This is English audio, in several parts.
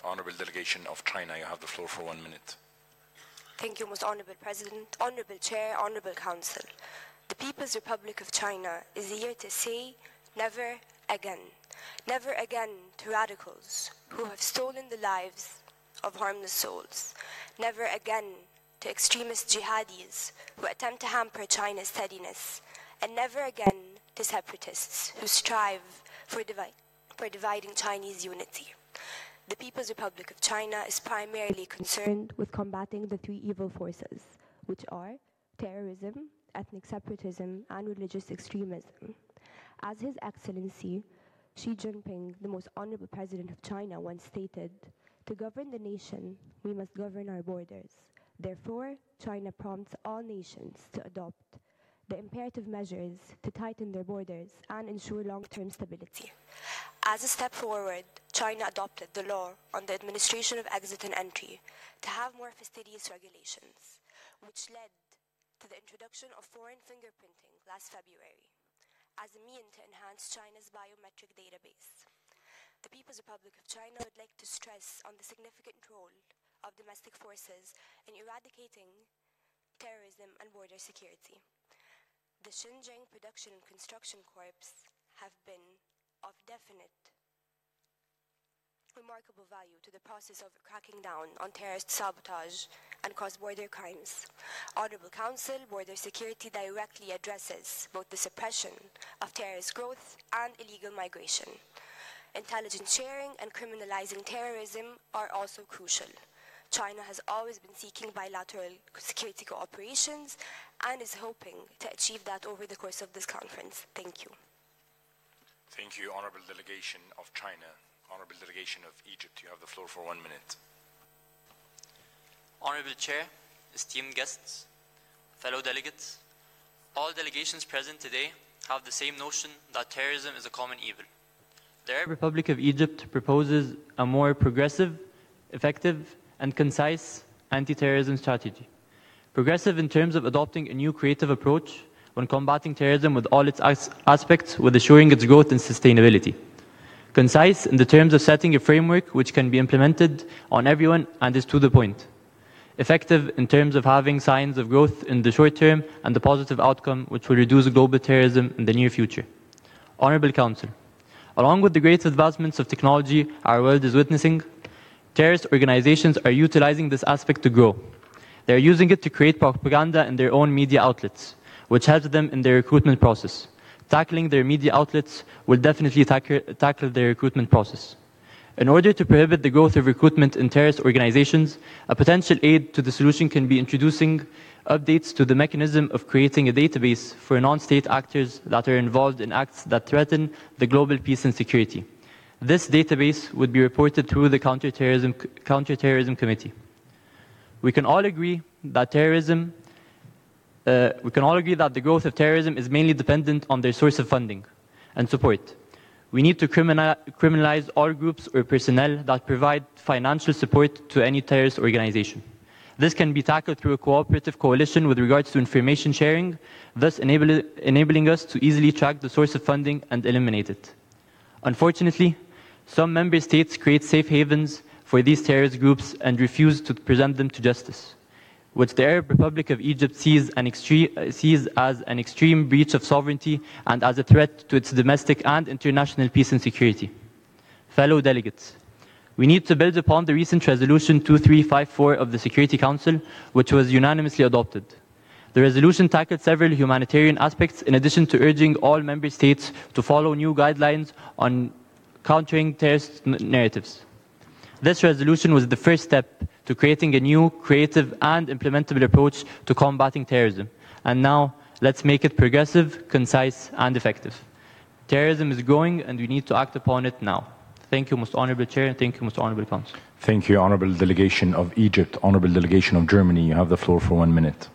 Honorable Delegation of China, you have the floor for 1 minute. Thank you, Most Honorable President, Honorable Chair, Honorable Council. The People's Republic of China is here to say never again. Never again to radicals who have stolen the lives of harmless souls. Never again to extremist jihadis who attempt to hamper China's steadiness. And never again to separatists who strive for dividing Chinese unity. The People's Republic of China is primarily concerned with combating the three evil forces, which are terrorism, ethnic separatism, and religious extremism. As His Excellency Xi Jinping, the most honorable president of China, once stated, "To govern the nation, we must govern our borders." Therefore, China prompts all nations to adopt the imperative measures to tighten their borders and ensure long-term stability. As a step forward, China adopted the law on the administration of exit and entry to have more fastidious regulations, which led to the introduction of foreign fingerprinting last February as a means to enhance China's biometric database. The People's Republic of China would like to stress on the significant role of domestic forces in eradicating terrorism and border security. The Xinjiang Production and Construction Corps have been of definite remarkable value to the process of cracking down on terrorist sabotage and cross-border crimes. Honorable Council, border security directly addresses both the suppression of terrorist growth and illegal migration. Intelligence sharing and criminalizing terrorism are also crucial. China has always been seeking bilateral security cooperations and is hoping to achieve that over the course of this conference. Thank you. Thank you, Honorable Delegation of China. Honorable Delegation of Egypt, you have the floor for 1 minute. Honorable Chair, esteemed guests, fellow delegates, all delegations present today have the same notion that terrorism is a common evil. The Arab Republic of Egypt proposes a more progressive, effective, and concise anti-terrorism strategy. Progressive in terms of adopting a new creative approach when combating terrorism with all its aspects, with assuring its growth and sustainability. Concise in the terms of setting a framework which can be implemented on everyone and is to the point. Effective in terms of having signs of growth in the short term and the positive outcome which will reduce global terrorism in the near future. Honorable Council, along with the great advancements of technology our world is witnessing, terrorist organizations are utilizing this aspect to grow. They are using it to create propaganda in their own media outlets, which helps them in their recruitment process. Tackling their media outlets will definitely tackle their recruitment process. In order to prohibit the growth of recruitment in terrorist organizations, a potential aid to the solution can be introducing updates to the mechanism of creating a database for non-state actors that are involved in acts that threaten the global peace and security. This database would be reported through the Counterterrorism Committee. We can all agree that the growth of terrorism is mainly dependent on their source of funding and support. We need to criminalize all groups or personnel that provide financial support to any terrorist organization. This can be tackled through a cooperative coalition with regards to information sharing, thus enabling us to easily track the source of funding and eliminate it. Unfortunately, some member states create safe havens for these terrorist groups and refuse to present them to justice, which the Arab Republic of Egypt sees as an extreme breach of sovereignty and as a threat to its domestic and international peace and security. Fellow delegates, we need to build upon the recent Resolution 2354 of the Security Council, which was unanimously adopted. The resolution tackled several humanitarian aspects in addition to urging all member states to follow new guidelines on countering terrorist narratives. This resolution was the first step to creating a new, creative, and implementable approach to combating terrorism. And now, let's make it progressive, concise, and effective. Terrorism is growing, and we need to act upon it now. Thank you, Most Honorable Chair, and thank you, Most Honorable Council. Thank you, Honorable Delegation of Egypt. Honorable Delegation of Germany, you have the floor for 1 minute.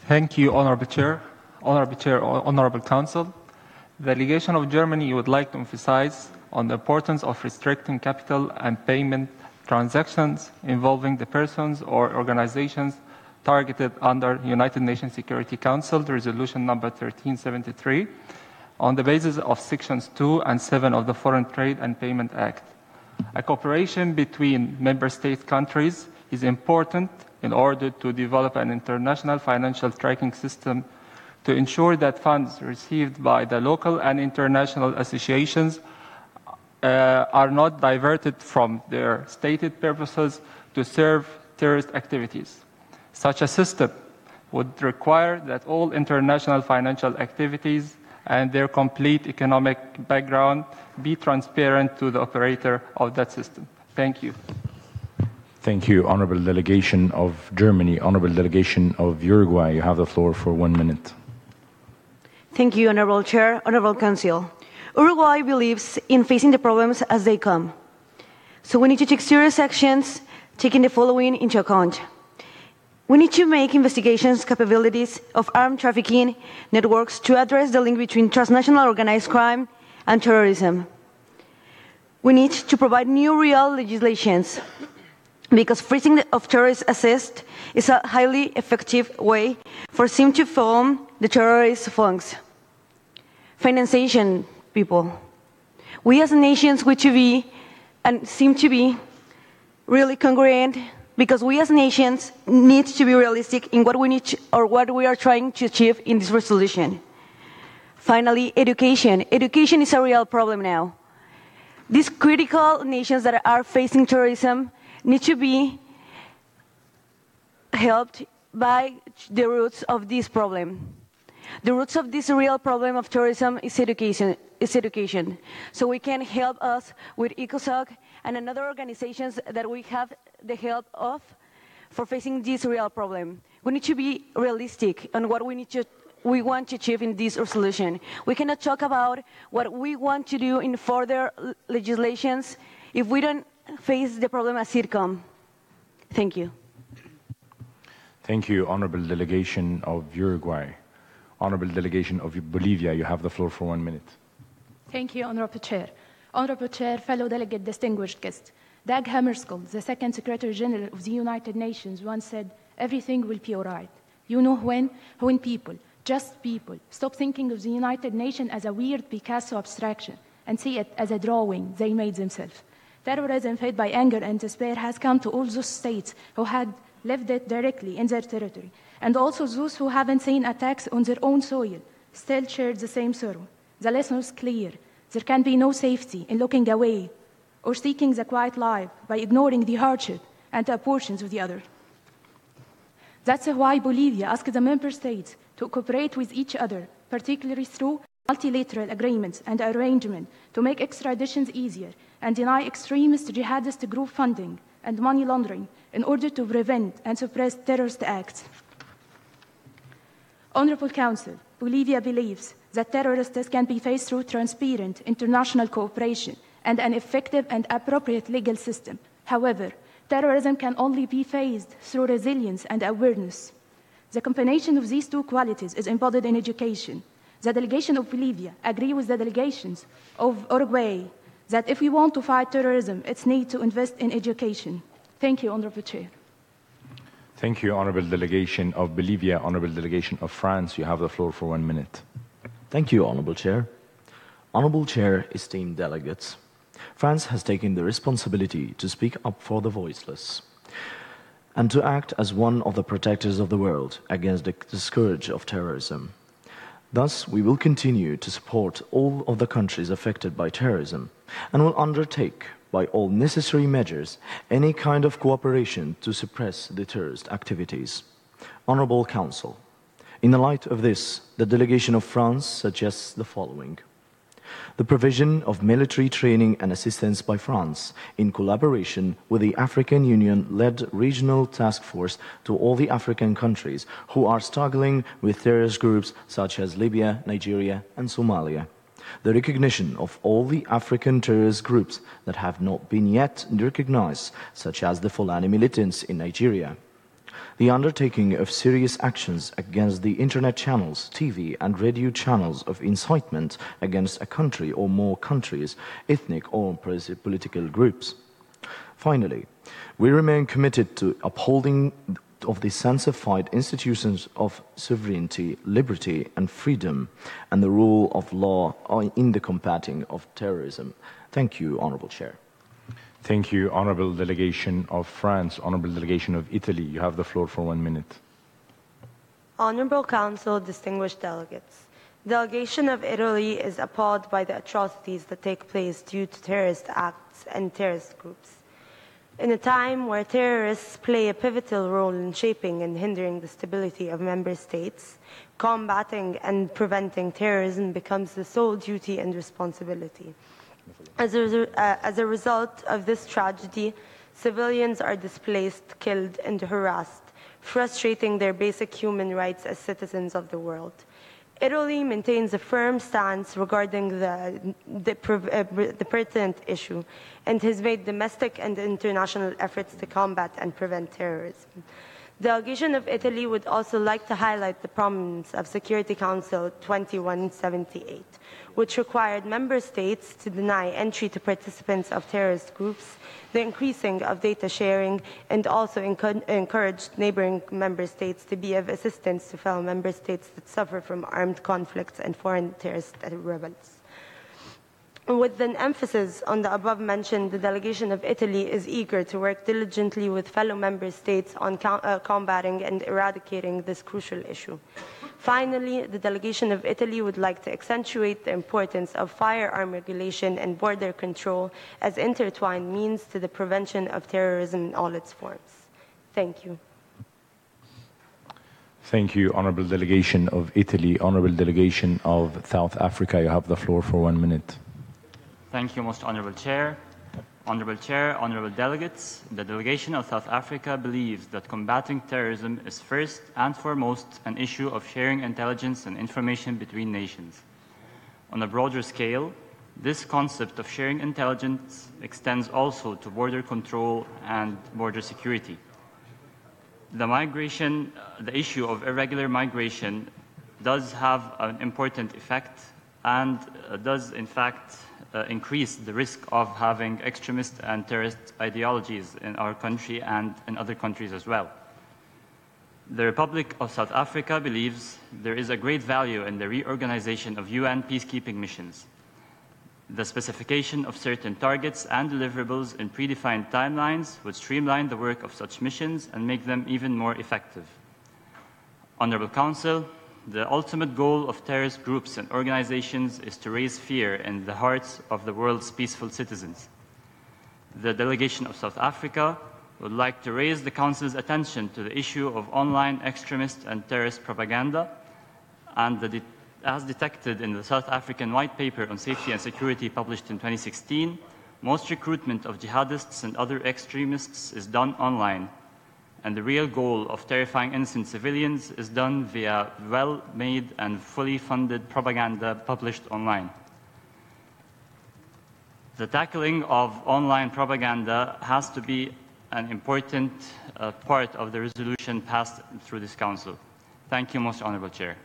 Thank you, Honorable Chair, Honorable Council. The delegation of Germany would like to emphasize on the importance of restricting capital and payment transactions involving the persons or organizations targeted under United Nations Security Council Resolution number 1373 on the basis of Sections 2 and 7 of the Foreign Trade and Payment Act. A cooperation between member state countries is important in order to develop an international financial tracking system to ensure that funds received by the local and international associations are not diverted from their stated purposes to serve terrorist activities. Such a system would require that all international financial activities and their complete economic background be transparent to the operator of that system. Thank you. Thank you, Honorable Delegation of Germany. Honorable Delegation of Uruguay, you have the floor for 1 minute. Thank you, Honorable Chair, Honorable Council. Uruguay believes in facing the problems as they come. So we need to take serious actions, taking the following into account. We need to make investigations capabilities of armed trafficking networks to address the link between transnational organized crime and terrorism. We need to provide new real legislations because freezing of terrorist assets is a highly effective way for them to fund the terrorist funds. Financiation, people. We as nations wish to be and seem to be really congruent because we as nations need to be realistic in what we need to, or what we are trying to achieve in this resolution. Finally, education. Education is a real problem now. These critical nations that are facing terrorism need to be helped by the roots of this problem. The roots of this real problem of terrorism is education. So we can help us with ECOSOC and another organizations that we have the help of for facing this real problem. We need to be realistic on what we want to achieve in this resolution. We cannot talk about what we want to do in further legislations if we don't face the problem as it comes. Thank you. Thank you, Honorable Delegation of Uruguay. Honorable Delegation of Bolivia, you have the floor for 1 minute. Thank you, Honorable Chair. Honorable Chair, fellow delegate, distinguished guests. Dag Hammarskjöld, the Second Secretary General of the United Nations, once said, "Everything will be all right." You know when? When people, just people, stop thinking of the United Nations as a weird Picasso abstraction and see it as a drawing they made themselves. Terrorism fed by anger and despair has come to all those states who had lived it directly in their territory, and also those who haven't seen attacks on their own soil still share the same sorrow. The lesson is clear. There can be no safety in looking away or seeking the quiet life by ignoring the hardship and the portions of the other. That's why Bolivia asked the member states to cooperate with each other, particularly through multilateral agreements and arrangements to make extraditions easier and deny extremist jihadist group funding and money laundering in order to prevent and suppress terrorist acts. Honorable Council, Bolivia believes that terrorists can be faced through transparent international cooperation and an effective and appropriate legal system. However, terrorism can only be faced through resilience and awareness. The combination of these two qualities is embodied in education. The delegation of Bolivia agrees with the delegations of Uruguay that if we want to fight terrorism, it's need to invest in education. Thank you, Honorable Chair. Thank you, Honorable Delegation of Bolivia. Honorable Delegation of France, you have the floor for 1 minute. Thank you, Honorable Chair. Honorable Chair, esteemed delegates, France has taken the responsibility to speak up for the voiceless and to act as one of the protectors of the world against the scourge of terrorism. Thus, we will continue to support all of the countries affected by terrorism and will undertake, by all necessary measures, any kind of cooperation to suppress the terrorist activities. Honorable Council, in the light of this, the delegation of France suggests the following. The provision of military training and assistance by France in collaboration with the African Union-led regional task force to all the African countries who are struggling with terrorist groups such as Libya, Nigeria, and Somalia. The recognition of all the African terrorist groups that have not been yet recognized, such as the Fulani militants in Nigeria. The undertaking of serious actions against the internet channels, TV and radio channels of incitement against a country or more countries, ethnic or political groups. Finally, we remain committed to upholding of the sanctified institutions of sovereignty, liberty and freedom and the rule of law in the combating of terrorism. Thank you, Honorable Chair. Thank you, Honorable Delegation of France. Honorable Delegation of Italy, you have the floor for 1 minute. Honorable Council, distinguished delegates. The delegation of Italy is appalled by the atrocities that take place due to terrorist acts and terrorist groups. In a time where terrorists play a pivotal role in shaping and hindering the stability of member states, combating and preventing terrorism becomes the sole duty and responsibility. As a result of this tragedy, civilians are displaced, killed, and harassed, frustrating their basic human rights as citizens of the world. Italy maintains a firm stance regarding the pertinent issue and has made domestic and international efforts to combat and prevent terrorism. The delegation of Italy would also like to highlight the prominence of Security Council 2178, which required member states to deny entry to participants of terrorist groups, the increasing of data sharing, and also encouraged neighboring member states to be of assistance to fellow member states that suffer from armed conflicts and foreign terrorist rebels. With an emphasis on the above mentioned, the delegation of Italy is eager to work diligently with fellow member states on combating and eradicating this crucial issue. Finally, the delegation of Italy would like to accentuate the importance of firearm regulation and border control as intertwined means to the prevention of terrorism in all its forms. Thank you. Thank you, Honorable Delegation of Italy. Honorable Delegation of South Africa, you have the floor for 1 minute. Thank you, Most Honorable Chair. Honorable Chair, honorable delegates, the delegation of South Africa believes that combating terrorism is first and foremost an issue of sharing intelligence and information between nations. On a broader scale, this concept of sharing intelligence extends also to border control and border security. The issue of irregular migration does have an important effect and does in fact increase the risk of having extremist and terrorist ideologies in our country and in other countries as well. The Republic of South Africa believes there is a great value in the reorganization of UN peacekeeping missions. The specification of certain targets and deliverables in predefined timelines would streamline the work of such missions and make them even more effective. Honorable Council, the ultimate goal of terrorist groups and organizations is to raise fear in the hearts of the world's peaceful citizens. The delegation of South Africa would like to raise the Council's attention to the issue of online extremist and terrorist propaganda, and as detected in the South African White Paper on Safety and Security published in 2016, most recruitment of jihadists and other extremists is done online, and the real goal of terrifying innocent civilians is done via well-made and fully funded propaganda published online. The tackling of online propaganda has to be an important part of the resolution passed through this Council. Thank you, Most Honorable Chair.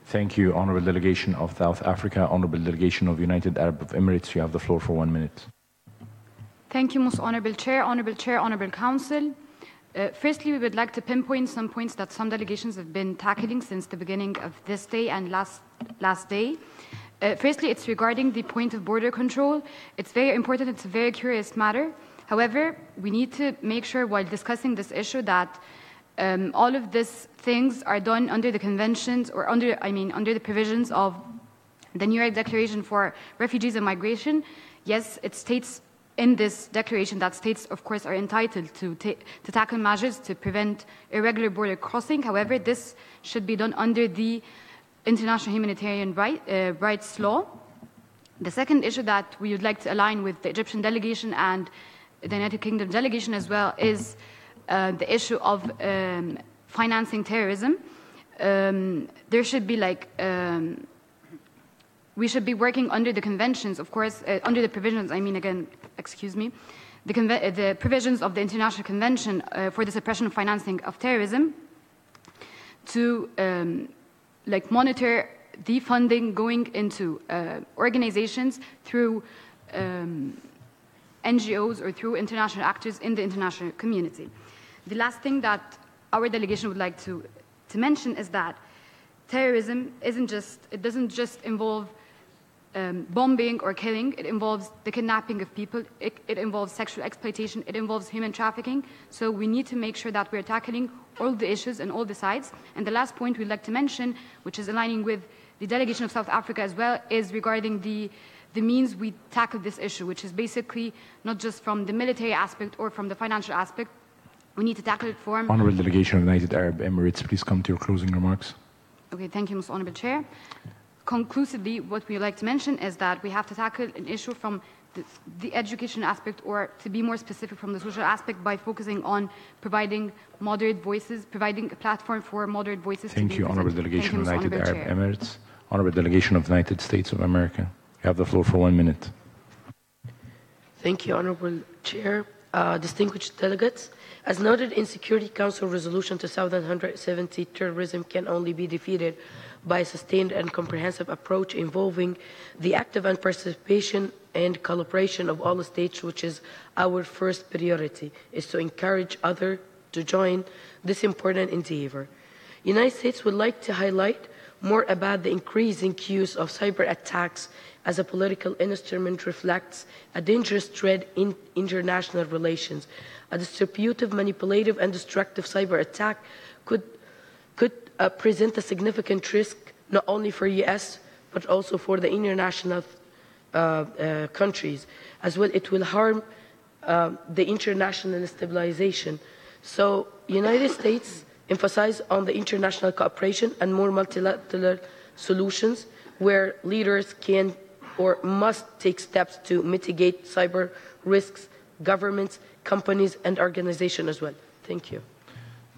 Thank you, Honorable Delegation of South Africa. Honorable Delegation of United Arab Emirates, you have the floor for 1 minute. Thank you, Most Honorable Chair, Honorable Council. Firstly, we would like to pinpoint some points that some delegations have been tackling since the beginning of this day and last day. Firstly, it's regarding the point of border control. It's very important, it's a very curious matter. However, we need to make sure while discussing this issue that all of these things are done under the conventions or under the provisions of the New York Declaration for Refugees and Migration. Yes, it states in this declaration that states, of course, are entitled to tackle measures to prevent irregular border crossing. However, this should be done under the international humanitarian rights law. The second issue that we would like to align with the Egyptian delegation and the United Kingdom delegation as well is the issue of financing terrorism. There should be we should be working under the conventions, of course, under the provisions, the provisions of the International Convention for the Suppression of Financing of Terrorism to monitor the funding going into organizations through NGOs or through international actors in the international community. The last thing that our delegation would like to mention is that terrorism doesn't just involve bombing or killing. It involves the kidnapping of people. It involves sexual exploitation. It involves human trafficking. So we need to make sure that we're tackling all the issues and all the sides. And the last point we'd like to mention, which is aligning with the delegation of South Africa as well, is regarding the means we tackle this issue, which is basically not just from the military aspect or from the financial aspect. We need to tackle it from... Honourable Delegation of the United Arab Emirates, please come to your closing remarks. Okay, thank you, Mr. Honourable Chair. Conclusively, what we would like to mention is that we have to tackle an issue from the education aspect, or to be more specific, from the social aspect, by focusing on providing moderate voices, providing a platform for moderate voices. Thank you, Honourable Delegation of the United Arab Emirates. Honourable Delegation of the United States of America, you have the floor for 1 minute. Thank you, Honourable Chair. Distinguished delegates, as noted in Security Council Resolution 2170, terrorism can only be defeated by a sustained and comprehensive approach involving the active and participation and collaboration of all the states, which is our first priority, is to encourage others to join this important endeavor. The United States would like to highlight more about the increasing use of cyber attacks as a political instrument reflects a dangerous threat in international relations. A distributive, manipulative, and destructive cyber attack could present a significant risk not only for U.S. but also for the international countries. As well, it will harm the international stabilization. So, United States emphasize on the international cooperation and more multilateral solutions where leaders can or must take steps to mitigate cyber risks, governments, companies, and organizations as well. Thank you.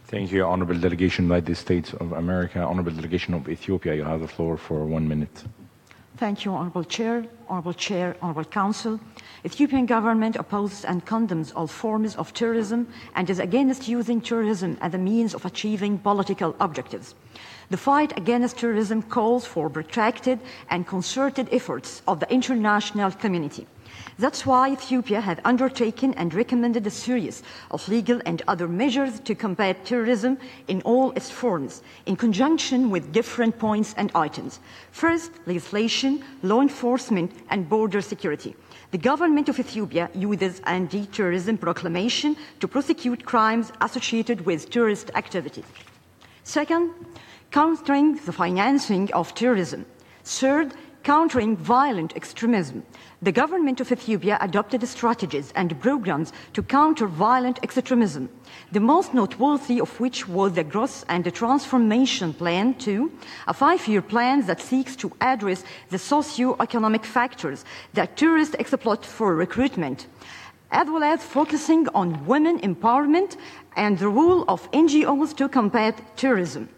Thank you, Honourable Delegation of the United States of America. Honourable Delegation of Ethiopia, you have the floor for 1 minute. Thank you, Honourable Chair, Honourable Council. Ethiopian government opposes and condemns all forms of terrorism and is against using terrorism as a means of achieving political objectives. The fight against terrorism calls for protracted and concerted efforts of the international community. That's why Ethiopia has undertaken and recommended a series of legal and other measures to combat terrorism in all its forms, in conjunction with different points and items. First, legislation, law enforcement, and border security. The government of Ethiopia uses anti-terrorism proclamation to prosecute crimes associated with terrorist activities. Second, countering the financing of terrorism. Third, countering violent extremism. The government of Ethiopia adopted strategies and programs to counter violent extremism, the most noteworthy of which was the Growth and the Transformation Plan 2, a 5-year plan that seeks to address the socio-economic factors that terrorists exploit for recruitment, as well as focusing on women empowerment and the role of NGOs to combat terrorism,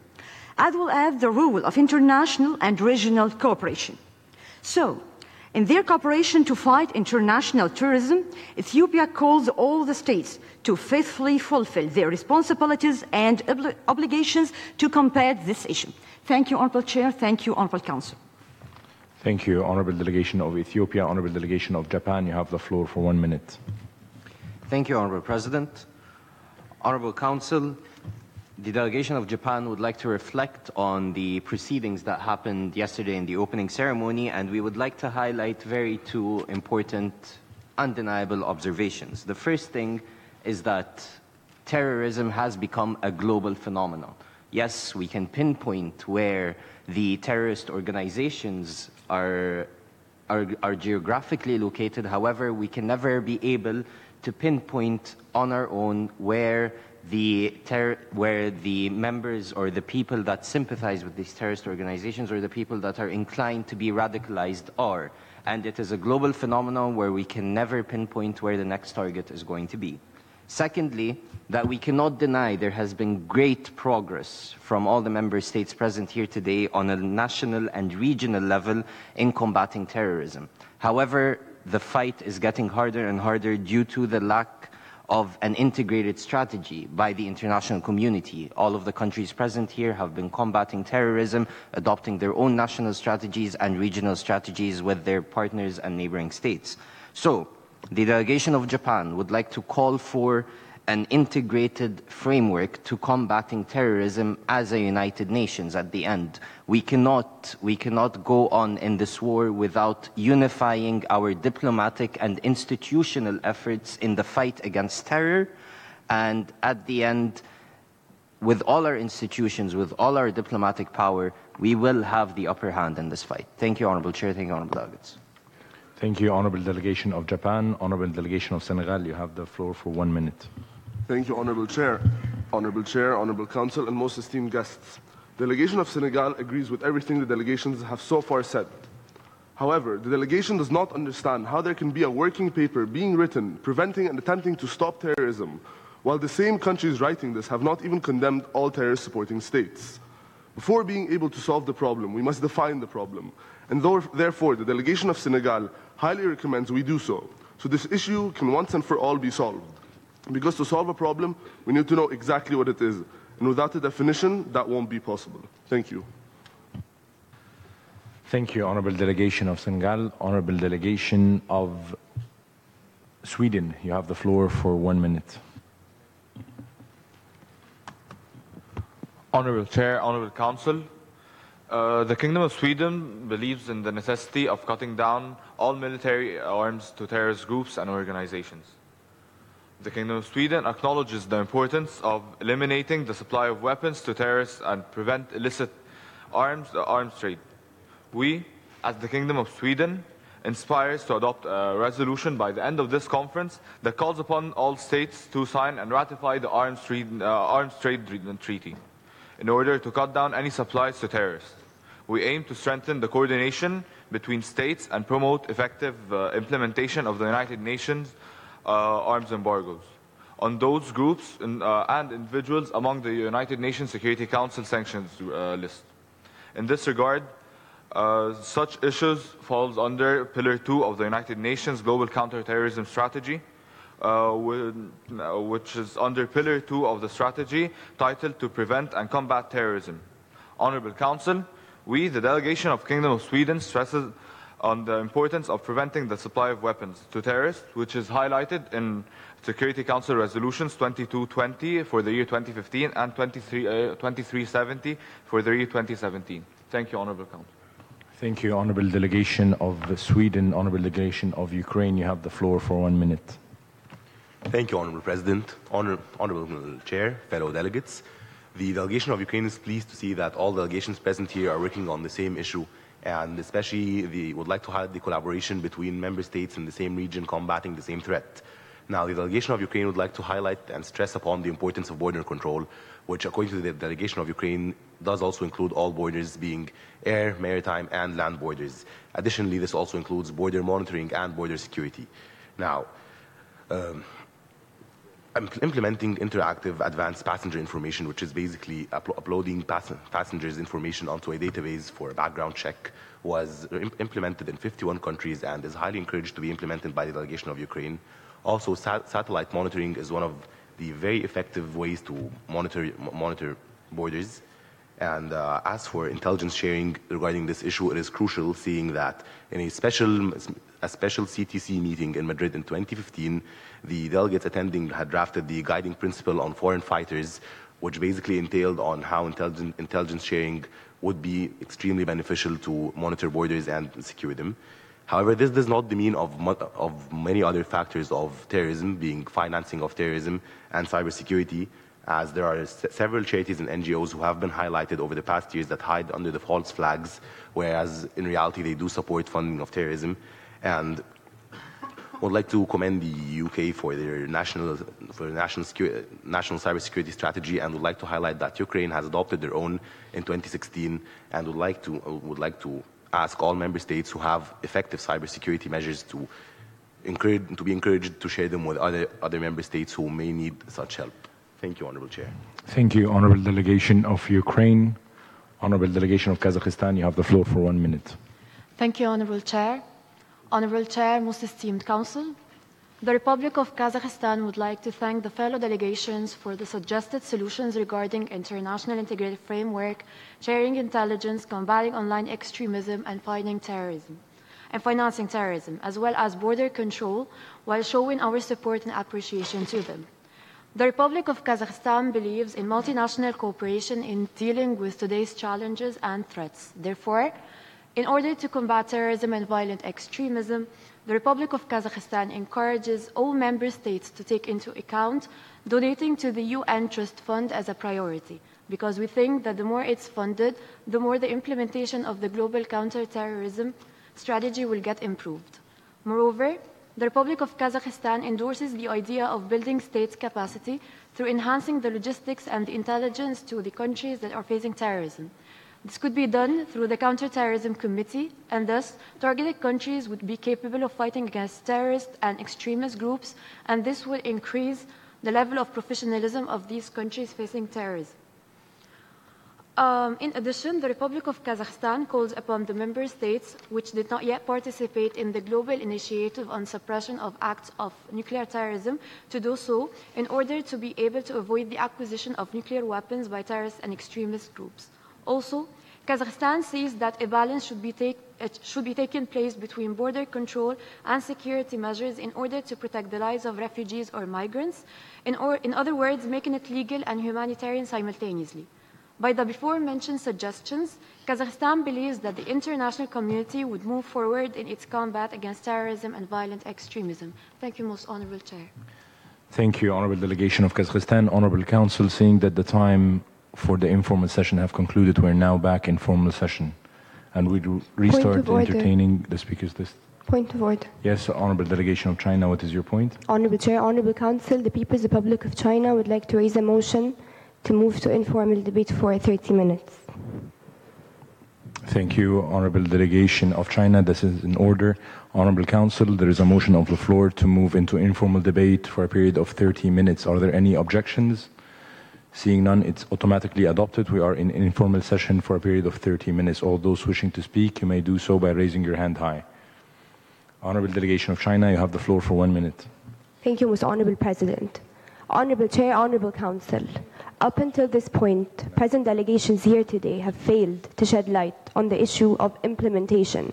as well as the role of international and regional cooperation. So, in their cooperation to fight international terrorism, Ethiopia calls all the states to faithfully fulfill their responsibilities and obligations to combat this issue. Thank you, Honourable Chair. Thank you, Honourable Council. Thank you, Honourable Delegation of Ethiopia. Honourable Delegation of Japan, you have the floor for 1 minute. Thank you, Honourable President. Honourable Council, the delegation of Japan would like to reflect on the proceedings that happened yesterday in the opening ceremony, and we would like to highlight two important, undeniable observations. The first thing is that terrorism has become a global phenomenon. Yes, we can pinpoint where the terrorist organizations are geographically located. However, we can never be able to pinpoint on our own where the members or the people that sympathize with these terrorist organizations or the people that are inclined to be radicalized are. And it is a global phenomenon where we can never pinpoint where the next target is going to be. Secondly, that we cannot deny there has been great progress from all the member states present here today on a national and regional level in combating terrorism. However, the fight is getting harder and harder due to the lack of an integrated strategy by the international community. All of the countries present here have been combating terrorism, adopting their own national strategies and regional strategies with their partners and neighboring states. So, the delegation of Japan would like to call for an integrated framework to combating terrorism as a United Nations at the end. We cannot go on in this war without unifying our diplomatic and institutional efforts in the fight against terror. And at the end, with all our institutions, with all our diplomatic power, we will have the upper hand in this fight. Thank you, Honourable Chair. Thank you, Honourable Delegates. Thank you, Honourable Delegation of Japan. Honourable Delegation of Senegal, you have the floor for 1 minute. Thank you, Honourable Chair. Honourable Chair, Honourable Council, and most esteemed guests. The delegation of Senegal agrees with everything the delegations have so far said. However, the delegation does not understand how there can be a working paper being written preventing and attempting to stop terrorism, while the same countries writing this have not even condemned all terrorist-supporting states. Before being able to solve the problem, we must define the problem, and therefore the delegation of Senegal highly recommends we do so this issue can once and for all be solved. Because to solve a problem, we need to know exactly what it is, and without a definition, that won't be possible. Thank you. Thank you, Honourable Delegation of Senegal. Honourable Delegation of Sweden, you have the floor for 1 minute. Honourable Chair, Honourable Council, the Kingdom of Sweden believes in the necessity of cutting down all military arms to terrorist groups and organizations. The Kingdom of Sweden acknowledges the importance of eliminating the supply of weapons to terrorists and prevent illicit arms trade. We, as the Kingdom of Sweden, inspires to adopt a resolution by the end of this conference that calls upon all states to sign and ratify the Arms Trade Treaty in order to cut down any supplies to terrorists. We aim to strengthen the coordination between states and promote effective implementation of the United Nations arms embargoes on those groups and individuals among the United Nations Security Council sanctions list. In this regard, such issues falls under Pillar 2 of the United Nations Global Counterterrorism Strategy, which is under Pillar 2 of the strategy titled To Prevent and Combat Terrorism. Honourable Council, we, the delegation of Kingdom of Sweden, stresses on the importance of preventing the supply of weapons to terrorists, which is highlighted in Security Council Resolutions 2220 for the year 2015 and 2370 for the year 2017. Thank you, Honourable Council. Thank you, Honourable Delegation of Sweden. Honourable Delegation of Ukraine, you have the floor for 1 minute. Thank you, Honourable President, Honourable Chair, fellow delegates. The delegation of Ukraine is pleased to see that all delegations present here are working on the same issue, and especially would like to highlight the collaboration between member states in the same region combating the same threat. Now, the delegation of Ukraine would like to highlight and stress upon the importance of border control, which, according to the delegation of Ukraine, does also include all borders, being air, maritime, and land borders. Additionally, this also includes border monitoring and border security. Now, implementing interactive advanced passenger information, which is basically uploading passengers' information onto a database for a background check, was implemented in 51 countries and is highly encouraged to be implemented by the delegation of Ukraine. Also, satellite monitoring is one of the very effective ways to monitor borders. And as for intelligence sharing regarding this issue, it is crucial, seeing that in a special CTC meeting in Madrid in 2015, the delegates attending had drafted the guiding principle on foreign fighters, which basically entailed on how intelligence sharing would be extremely beneficial to monitor borders and secure them. However, this does not demean of many other factors of terrorism, being financing of terrorism and cybersecurity, as there are several charities and NGOs who have been highlighted over the past years that hide under the false flags, whereas in reality they do support funding of terrorism. And I would like to commend the UK for their national cybersecurity strategy, and would like to highlight that Ukraine has adopted their own in 2016, and would like to ask all member states who have effective cybersecurity measures to be encouraged to share them with other member states who may need such help. Thank you, Honourable Chair. Thank you, Honourable Delegation of Ukraine. Honourable Delegation of Kazakhstan, you have the floor for 1 minute. Thank you, Honourable Chair. Honourable Chair, most esteemed Council. The Republic of Kazakhstan would like to thank the fellow delegations for the suggested solutions regarding international integrated framework, sharing intelligence, combating online extremism, and fighting terrorism, and financing terrorism, as well as border control, while showing our support and appreciation to them. The Republic of Kazakhstan believes in multinational cooperation in dealing with today's challenges and threats. Therefore, in order to combat terrorism and violent extremism, the Republic of Kazakhstan encourages all member states to take into account donating to the UN Trust Fund as a priority, because we think that the more it's funded, the more the implementation of the global counterterrorism strategy will get improved. Moreover, the Republic of Kazakhstan endorses the idea of building states' capacity through enhancing the logistics and the intelligence to the countries that are facing terrorism. This could be done through the Counterterrorism Committee, and thus targeted countries would be capable of fighting against terrorist and extremist groups, and this would increase the level of professionalism of these countries facing terrorism. In addition, the Republic of Kazakhstan calls upon the member states which did not yet participate in the Global Initiative on Suppression of Acts of Nuclear Terrorism to do so in order to be able to avoid the acquisition of nuclear weapons by terrorist and extremist groups. Also, Kazakhstan says that a balance should be taken place between border control and security measures in order to protect the lives of refugees or migrants, in other words, making it legal and humanitarian simultaneously. By the before-mentioned suggestions, Kazakhstan believes that the international community would move forward in its combat against terrorism and violent extremism. Thank you, Most Honorable Chair. Thank you, Honorable Delegation of Kazakhstan. Honorable Council, seeing that the time for the informal session have concluded, we're now back in formal session. And we restart entertaining the speakers list. Point of order. Yes, Honorable Delegation of China, what is your point? Honorable Chair, Honorable Council, the People's Republic of China would like to raise a motion to move to informal debate for 30 minutes. Thank you, Honorable Delegation of China. This is in order. Honorable Council, there is a motion on the floor to move into informal debate for a period of 30 minutes. Are there any objections? Seeing none, it's automatically adopted. We are in informal session for a period of 30 minutes. All those wishing to speak, you may do so by raising your hand high. Honorable Delegation of China, you have the floor for 1 minute. Thank you, Most Honorable President. Honorable Chair, Honorable Council, up until this point, present delegations here today have failed to shed light on the issue of implementation.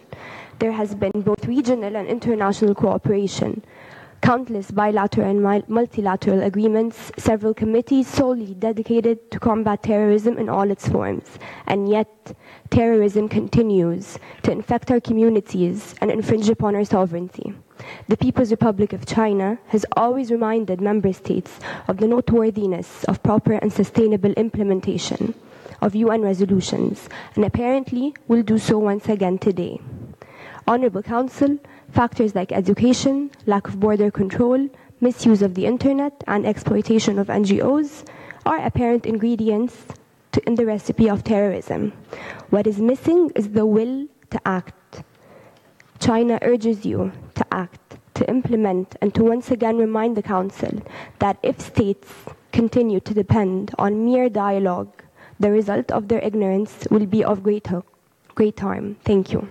There has been both regional and international cooperation, countless bilateral and multilateral agreements, several committees solely dedicated to combat terrorism in all its forms. And yet, terrorism continues to infect our communities and infringe upon our sovereignty. The People's Republic of China has always reminded member states of the noteworthiness of proper and sustainable implementation of UN resolutions, and apparently will do so once again today. Honorable Council, factors like education, lack of border control, misuse of the internet, and exploitation of NGOs are apparent ingredients in the recipe of terrorism. What is missing is the will to act. China urges you to act, to implement, and to once again remind the Council that if states continue to depend on mere dialogue, the result of their ignorance will be of great harm. Thank you.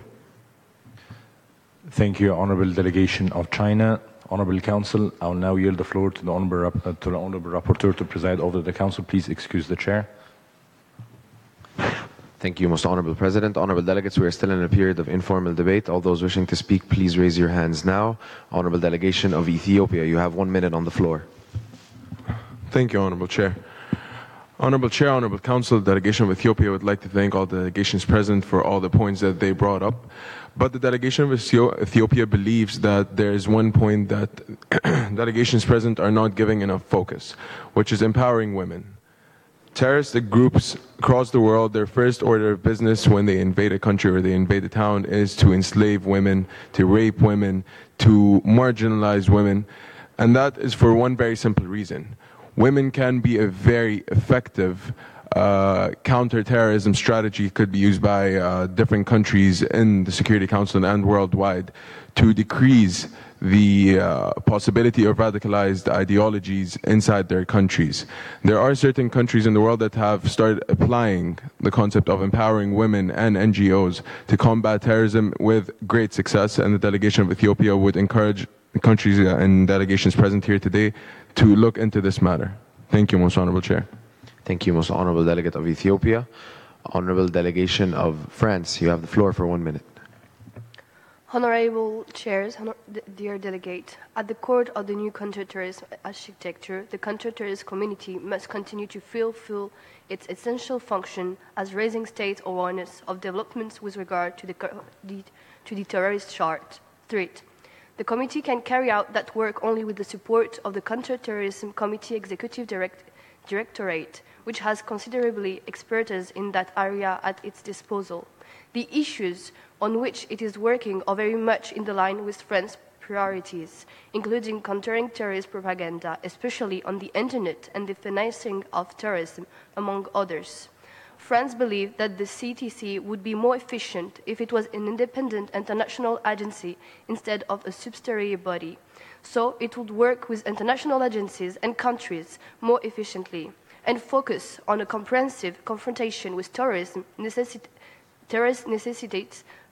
Thank you, Honorable Delegation of China. Honorable Council, I will now yield the floor to the Honorable Rapporteur to preside over the Council. Please excuse the Chair. Thank you, Most Honorable President. Honorable Delegates, we are still in a period of informal debate. All those wishing to speak, please raise your hands now. Honorable Delegation of Ethiopia, you have 1 minute on the floor. Thank you, Honorable Chair. Honorable Chair, Honorable Council, the delegation of Ethiopia would like to thank all delegations present for all the points that they brought up. But the delegation of Ethiopia believes that there is one point that delegations present are not giving enough focus, which is empowering women. Terrorist groups across the world, their first order of business when they invade a country or they invade a town is to enslave women, to rape women, to marginalize women. And that is for one very simple reason. Women can be a very effective counter-terrorism strategy, could be used by different countries in the Security Council and worldwide to decrease the possibility of radicalized ideologies inside their countries. There are certain countries in the world that have started applying the concept of empowering women and NGOs to combat terrorism with great success, and the delegation of Ethiopia would encourage countries and delegations present here today to look into this matter. Thank you, Most Honorable Chair. Thank you, Most Honorable Delegate of Ethiopia. Honorable Delegation of France, you have the floor for 1 minute. Honorable Chairs, dear delegate, at the core of the new counterterrorism architecture, the counterterrorist community must continue to fulfill its essential function as raising state awareness of developments with regard to the terrorist threat. The committee can carry out that work only with the support of the Counterterrorism Committee Executive Directorate, which has considerably expertise in that area at its disposal. The issues on which it is working are very much in line with France's priorities, including countering terrorist propaganda, especially on the internet, and the financing of terrorism, among others. France believes that the CTC would be more efficient if it was an independent international agency instead of a subsidiary body. So it would work with international agencies and countries more efficiently and focus on a comprehensive confrontation with terrorism necessitates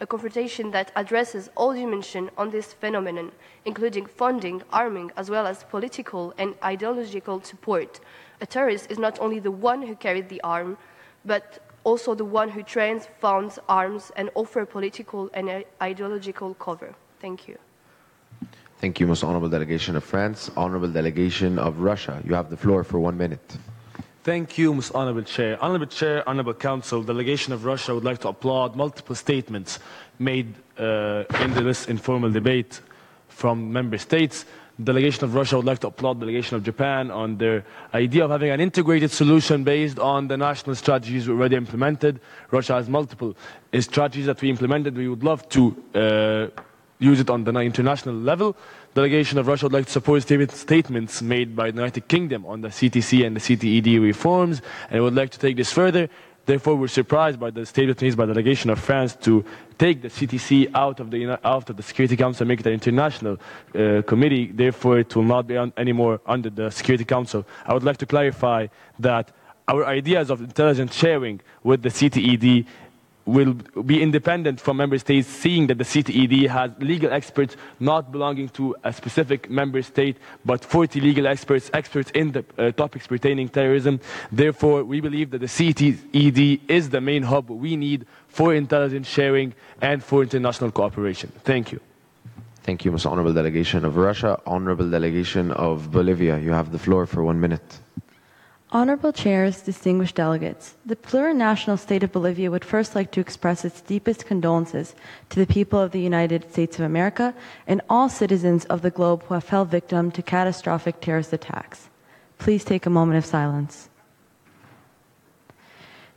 a confrontation that addresses all dimensions on this phenomenon, including funding, arming, as well as political and ideological support. A terrorist is not only the one who carries the arm, but also the one who trains, funds, arms, and offers political and ideological cover. Thank you. Thank you, Most Honorable Delegation of France. Honorable Delegation of Russia, you have the floor for 1 minute. Thank you, Most Honorable Chair. Honorable Chair, Honorable Council, delegation of Russia would like to applaud multiple statements made in this informal debate from member states. Delegation of Russia would like to applaud the delegation of Japan on their idea of having an integrated solution based on the national strategies we already implemented. Russia has multiple strategies that we implemented. We would love to use it on the international level. Delegation of Russia would like to support statements made by the United Kingdom on the CTC and the CTED reforms, and would like to take this further. Therefore, we're surprised by the statement made by the delegation of France to take the CTC out of the Security Council and make it an international committee. Therefore, it will not be anymore under the Security Council. I would like to clarify that our ideas of intelligence sharing with the CTED will be independent from member states, seeing that the CTED has legal experts not belonging to a specific member state, but 40 legal experts in the topics pertaining terrorism. Therefore, we believe that the CTED is the main hub we need for intelligence sharing and for international cooperation. Thank you. Thank you, Most Honorable Delegation of Russia. Honorable Delegation of Bolivia, you have the floor for 1 minute. Honorable Chairs, distinguished delegates, the plurinational state of Bolivia would first like to express its deepest condolences to the people of the United States of America and all citizens of the globe who have fell victim to catastrophic terrorist attacks. Please take a moment of silence.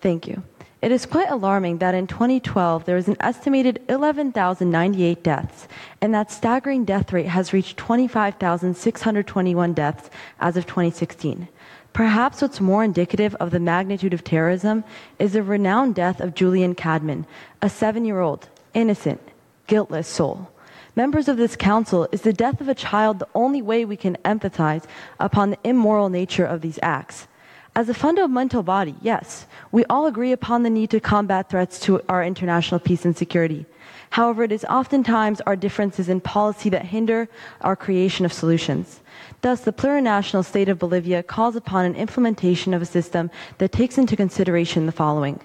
Thank you. It is quite alarming that in 2012 there was an estimated 11,098 deaths, and that staggering death rate has reached 25,621 deaths as of 2016. Perhaps what's more indicative of the magnitude of terrorism is the renowned death of Julian Cadman, a 7-year-old, innocent, guiltless soul. Members of this council, is the death of a child the only way we can empathize upon the immoral nature of these acts? As a fundamental body, yes, we all agree upon the need to combat threats to our international peace and security. However, it is oftentimes our differences in policy that hinder our creation of solutions. Thus, the plurinational state of Bolivia calls upon an implementation of a system that takes into consideration the following: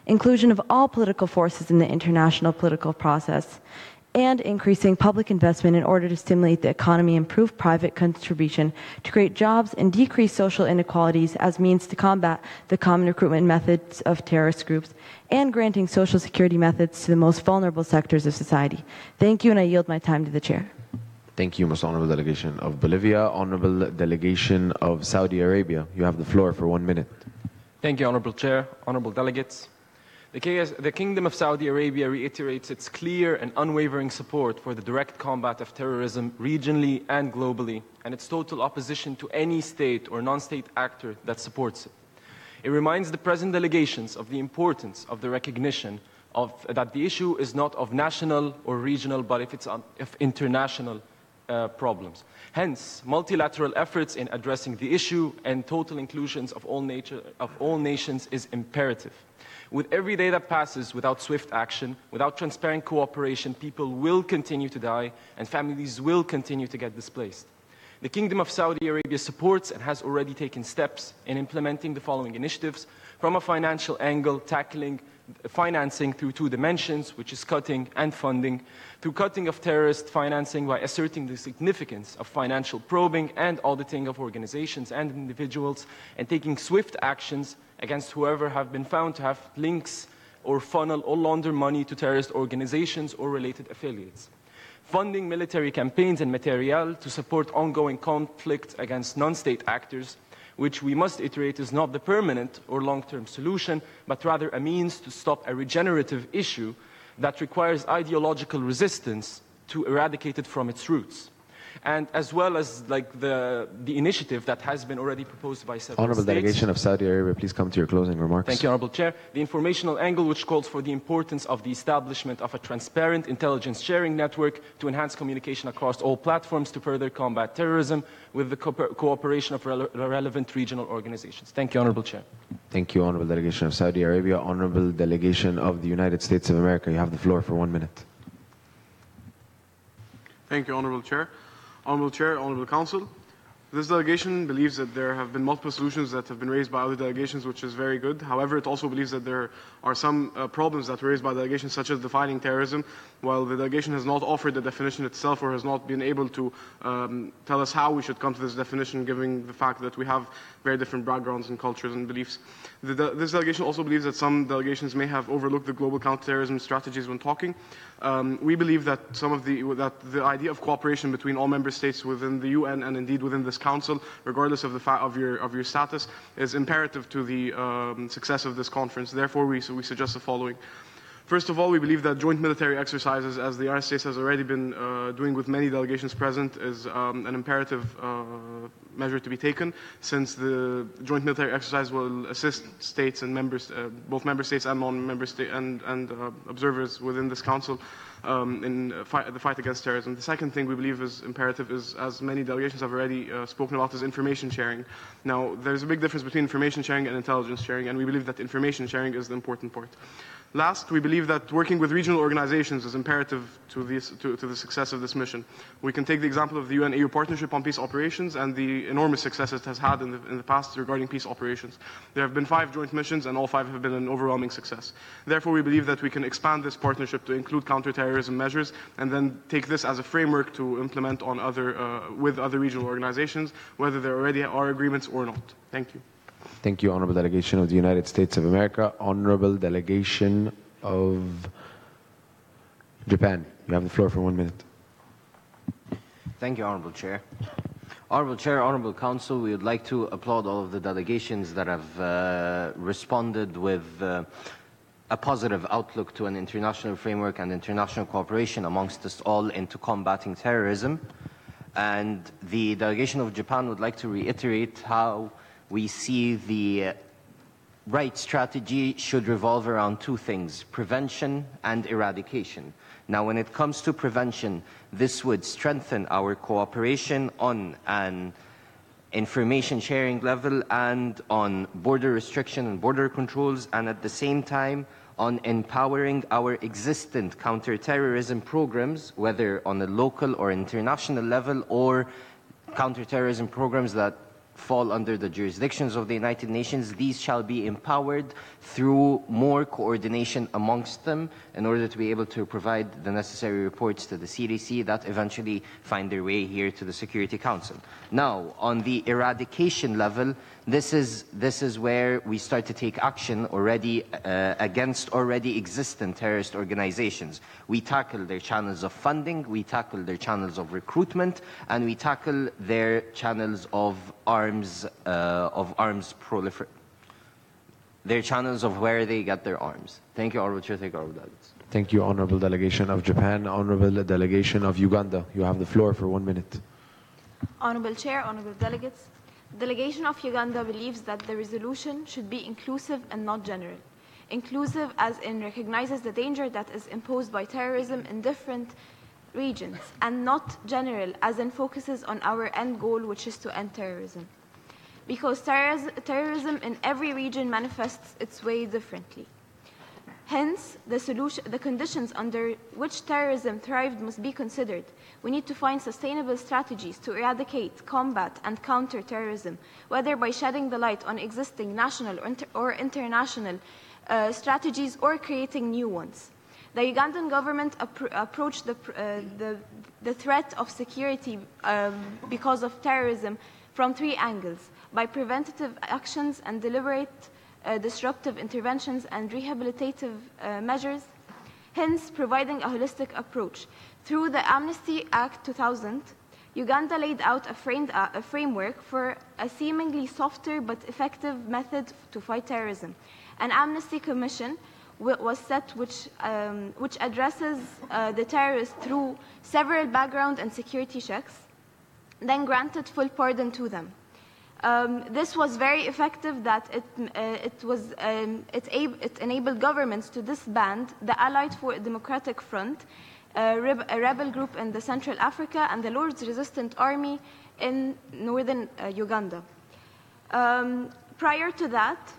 inclusion of all political forces in the international political process, and increasing public investment in order to stimulate the economy, improve private contribution to create jobs, and decrease social inequalities as means to combat the common recruitment methods of terrorist groups, and granting social security methods to the most vulnerable sectors of society. Thank you, and I yield my time to the chair. Thank you, Most Honorable Delegation of Bolivia. Honorable Delegation of Saudi Arabia, you have the floor for 1 minute. Thank you, Honorable Chair, Honorable Delegates. The Kingdom of Saudi Arabia reiterates its clear and unwavering support for the direct combat of terrorism regionally and globally, and its total opposition to any state or non-state actor that supports it. It reminds the present delegations of the importance of the recognition that the issue is not of national or regional, but of international problems. Hence, multilateral efforts in addressing the issue and total inclusions of all nations is imperative. With every day that passes without swift action, without transparent cooperation, people will continue to die and families will continue to get displaced. The Kingdom of Saudi Arabia supports and has already taken steps in implementing the following initiatives: from a financial angle, tackling financing through two dimensions, which is cutting and funding, through cutting of terrorist financing by asserting the significance of financial probing and auditing of organizations and individuals, and taking swift actions against whoever have been found to have links or funnel or launder money to terrorist organizations or related affiliates. Funding military campaigns and material to support ongoing conflict against non-state actors, which we must iterate is not the permanent or long-term solution, but rather a means to stop a regenerative issue that requires ideological resistance to eradicate it from its roots. And as well as the initiative that has been already proposed by several Honorable states. Delegation of Saudi Arabia, please come to your closing remarks. Thank you, Honorable Chair. The informational angle, which calls for the importance of the establishment of a transparent intelligence sharing network to enhance communication across all platforms to further combat terrorism with the cooperation of relevant regional organizations. Thank you, Honorable Chair. Thank you, Honorable Delegation of Saudi Arabia. Honorable Delegation of the United States of America, you have the floor for 1 minute. Thank you, Honorable Chair. Honorable Chair, Honorable Council, this delegation believes that there have been multiple solutions that have been raised by other delegations, which is very good. However, it also believes that there are some problems that were raised by delegations, such as defining terrorism. While the delegation has not offered the definition itself or has not been able to tell us how we should come to this definition, given the fact that we have very different backgrounds and cultures and beliefs. This delegation also believes that some delegations may have overlooked the global counterterrorism strategies when talking. We believe that the idea of cooperation between all member states within the UN and indeed within this council, regardless of your status, is imperative to the success of this conference. Therefore, we suggest the following. First of all, we believe that joint military exercises, as the United States has already been doing with many delegations present, is an imperative measure to be taken, since the joint military exercise will assist states and members, both member states and non-member states, and observers within this council in the fight against terrorism. The second thing we believe is imperative is, as many delegations have already spoken about, is information sharing. Now, there's a big difference between information sharing and intelligence sharing, and we believe that information sharing is the important part. Last, we believe that working with regional organizations is imperative to the success of this mission. We can take the example of the UN-AU Partnership on Peace Operations and the enormous success it has had in the past regarding peace operations. There have been 5 joint missions, and all 5 have been an overwhelming success. Therefore, we believe that we can expand this partnership to include counterterrorism measures, and then take this as a framework to implement on with other regional organizations, whether there already are agreements or not. Thank you. Thank you, Honorable Delegation of the United States of America. Honorable Delegation of Japan, you have the floor for 1 minute. Thank you, Honorable Chair. Honorable Chair, Honorable Council, we would like to applaud all of the delegations that have responded with a positive outlook to an international framework and international cooperation amongst us all into combating terrorism. And the delegation of Japan would like to reiterate how we see the right strategy should revolve around 2 things, prevention and eradication. Now, when it comes to prevention, this would strengthen our cooperation on an information sharing level and on border restriction and border controls, and at the same time on empowering our existent counterterrorism programs, whether on a local or international level, or counterterrorism programs that fall under the jurisdictions of the United Nations. These shall be empowered through more coordination amongst them in order to be able to provide the necessary reports to the CDC that eventually find their way here to the Security Council. Now, on the eradication level, this is where we start to take action already against already existent terrorist organizations. We tackle their channels of funding, we tackle their channels of recruitment, and we tackle their channels of their channels of where they get their arms. Thank you, Honorable Chair. Thank you, Honorable Delegates. Thank you, Honorable Delegation of Japan. Honorable Delegation of Uganda, you have the floor for 1 minute. Honorable Chair, Honorable Delegates, the delegation of Uganda believes that the resolution should be inclusive and not general. Inclusive as in recognizes the danger that is imposed by terrorism in different regions, and not general as in focuses on our end goal, which is to end terrorism. Because terrorism in every region manifests its way differently. Hence, the conditions under which terrorism thrived must be considered. We need to find sustainable strategies to eradicate, combat, and counter terrorism, whether by shedding the light on existing national or international strategies or creating new ones. The Ugandan government approached the threat of security because of terrorism from three angles: by preventative actions and deliberate disruptive interventions and rehabilitative measures, hence providing a holistic approach. Through the Amnesty Act 2000, Uganda laid out a framework for a seemingly softer but effective method to fight terrorism. An Amnesty Commission was set which addresses the terrorists through several background and security checks, then granted full pardon to them. This was very effective that it enabled governments to disband the Allied Democratic Front, a rebel group in the Central Africa, and the Lord's Resistance Army in northern Uganda. Prior to that,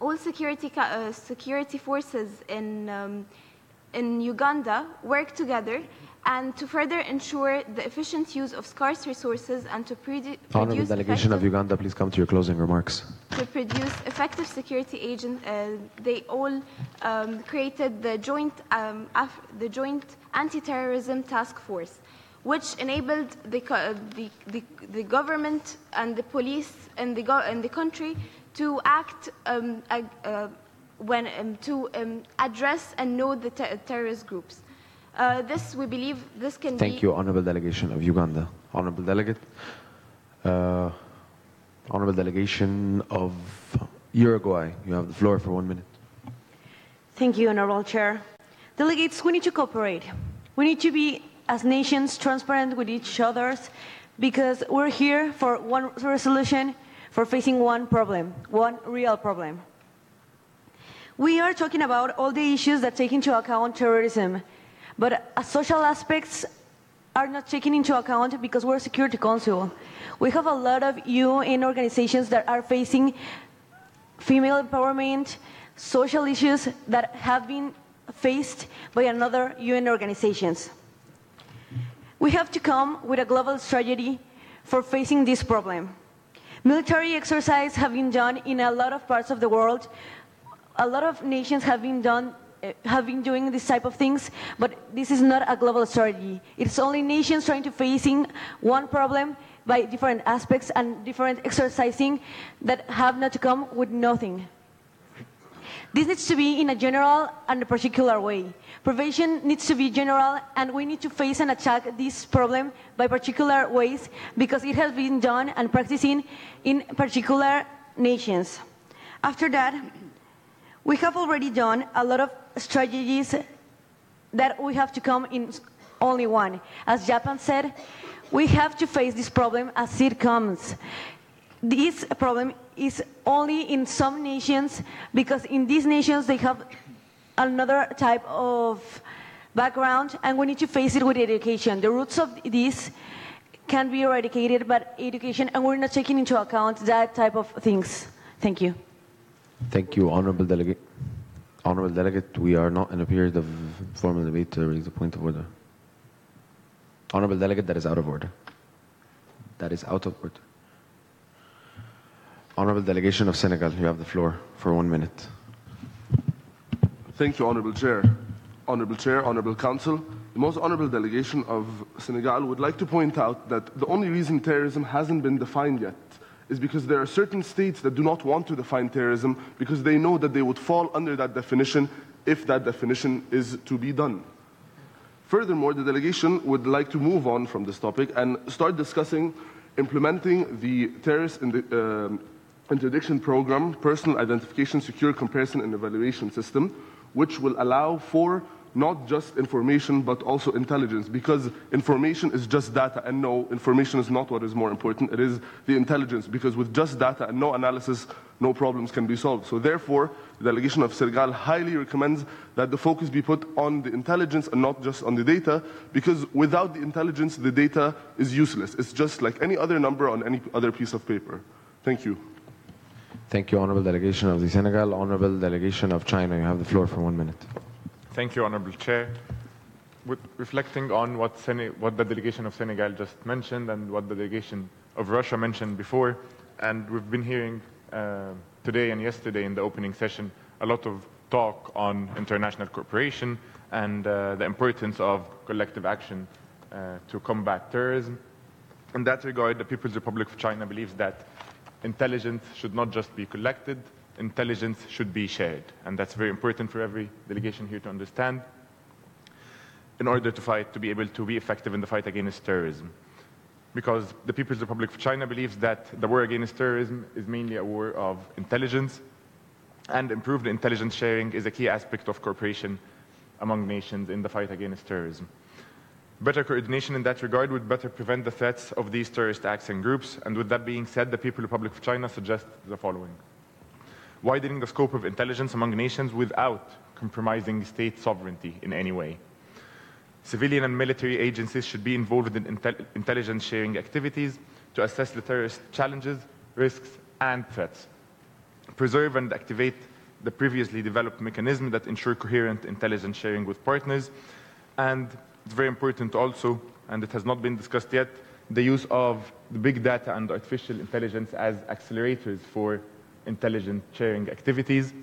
all security forces in Uganda worked together and to further ensure the efficient use of scarce resources and to Honourable delegation of Uganda, please come to your closing remarks. To produce effective security agents, they all created the joint anti-terrorism task force, which enabled the government and the police in the country to act to address and know the terrorist groups. This, we believe, this can be... Thank you, Honourable Delegation of Uganda. Honourable Delegate. Honourable Delegation of Uruguay, you have the floor for 1 minute. Thank you, Honourable Chair. Delegates, we need to cooperate. We need to be, as nations, transparent with each other, because we're here for one resolution, for facing one problem, one real problem. We are talking about all the issues that take into account terrorism, but social aspects are not taken into account because we're a Security Council. We have a lot of UN organizations that are facing female empowerment, social issues that have been faced by another UN organizations. We have to come with a global strategy for facing this problem. Military exercises have been done in a lot of parts of the world. A lot of nations have been doing this type of things, but this is not a global strategy. It's only nations trying to facing one problem by different aspects and different exercising that have not to come with nothing. This needs to be in a general and a particular way. Prevention needs to be general, and we need to face and attack this problem by particular ways because it has been done and practicing in particular nations. After that, we have already done a lot of strategies that we have to come in only one. As Japan said, we have to face this problem as it comes. This problem is only in some nations because in these nations they have another type of background and we need to face it with education. The roots of this can be eradicated by education and we're not taking into account that type of things. Thank you. Thank you, Honourable Delegate. Honourable Delegate, we are not in a period of formal debate to raise a point of order. Honourable Delegate, that is out of order. That is out of order. Honourable Delegation of Senegal, you have the floor for 1 minute. Thank you, Honourable Chair. Honourable Chair, Honourable Council, the most honourable delegation of Senegal would like to point out that the only reason terrorism hasn't been defined yet is because there are certain states that do not want to define terrorism because they know that they would fall under that definition if that definition is to be done. Furthermore, the delegation would like to move on from this topic and start discussing implementing the terrorist interdiction program, personal identification, secure comparison and evaluation system, which will allow for not just information but also intelligence, because information is just data and no, information is not what is more important, it is the intelligence, because with just data and no analysis, no problems can be solved. So therefore, the delegation of Senegal highly recommends that the focus be put on the intelligence and not just on the data, because without the intelligence, the data is useless. It's just like any other number on any other piece of paper. Thank you. Thank you, Honourable Delegation of the Senegal. Honourable Delegation of China, you have the floor for 1 minute. Thank you, Honourable Chair. With reflecting on what the delegation of Senegal just mentioned and what the delegation of Russia mentioned before, and we've been hearing today and yesterday in the opening session a lot of talk on international cooperation and the importance of collective action to combat terrorism. In that regard, the People's Republic of China believes that intelligence should not just be collected, intelligence should be shared. And that's very important for every delegation here to understand in order to be able to be effective in the fight against terrorism. Because the People's Republic of China believes that the war against terrorism is mainly a war of intelligence, and improved intelligence sharing is a key aspect of cooperation among nations in the fight against terrorism. Better coordination in that regard would better prevent the threats of these terrorist acts and groups, and with that being said, the People's Republic of China suggests the following. Widening the scope of intelligence among nations without compromising state sovereignty in any way. Civilian and military agencies should be involved in intelligence sharing activities to assess the terrorist challenges, risks, and threats. Preserve and activate the previously developed mechanism that ensure coherent intelligence sharing with partners. And it's very important also, and it has not been discussed yet, the use of the big data and artificial intelligence as accelerators for intelligence sharing activities.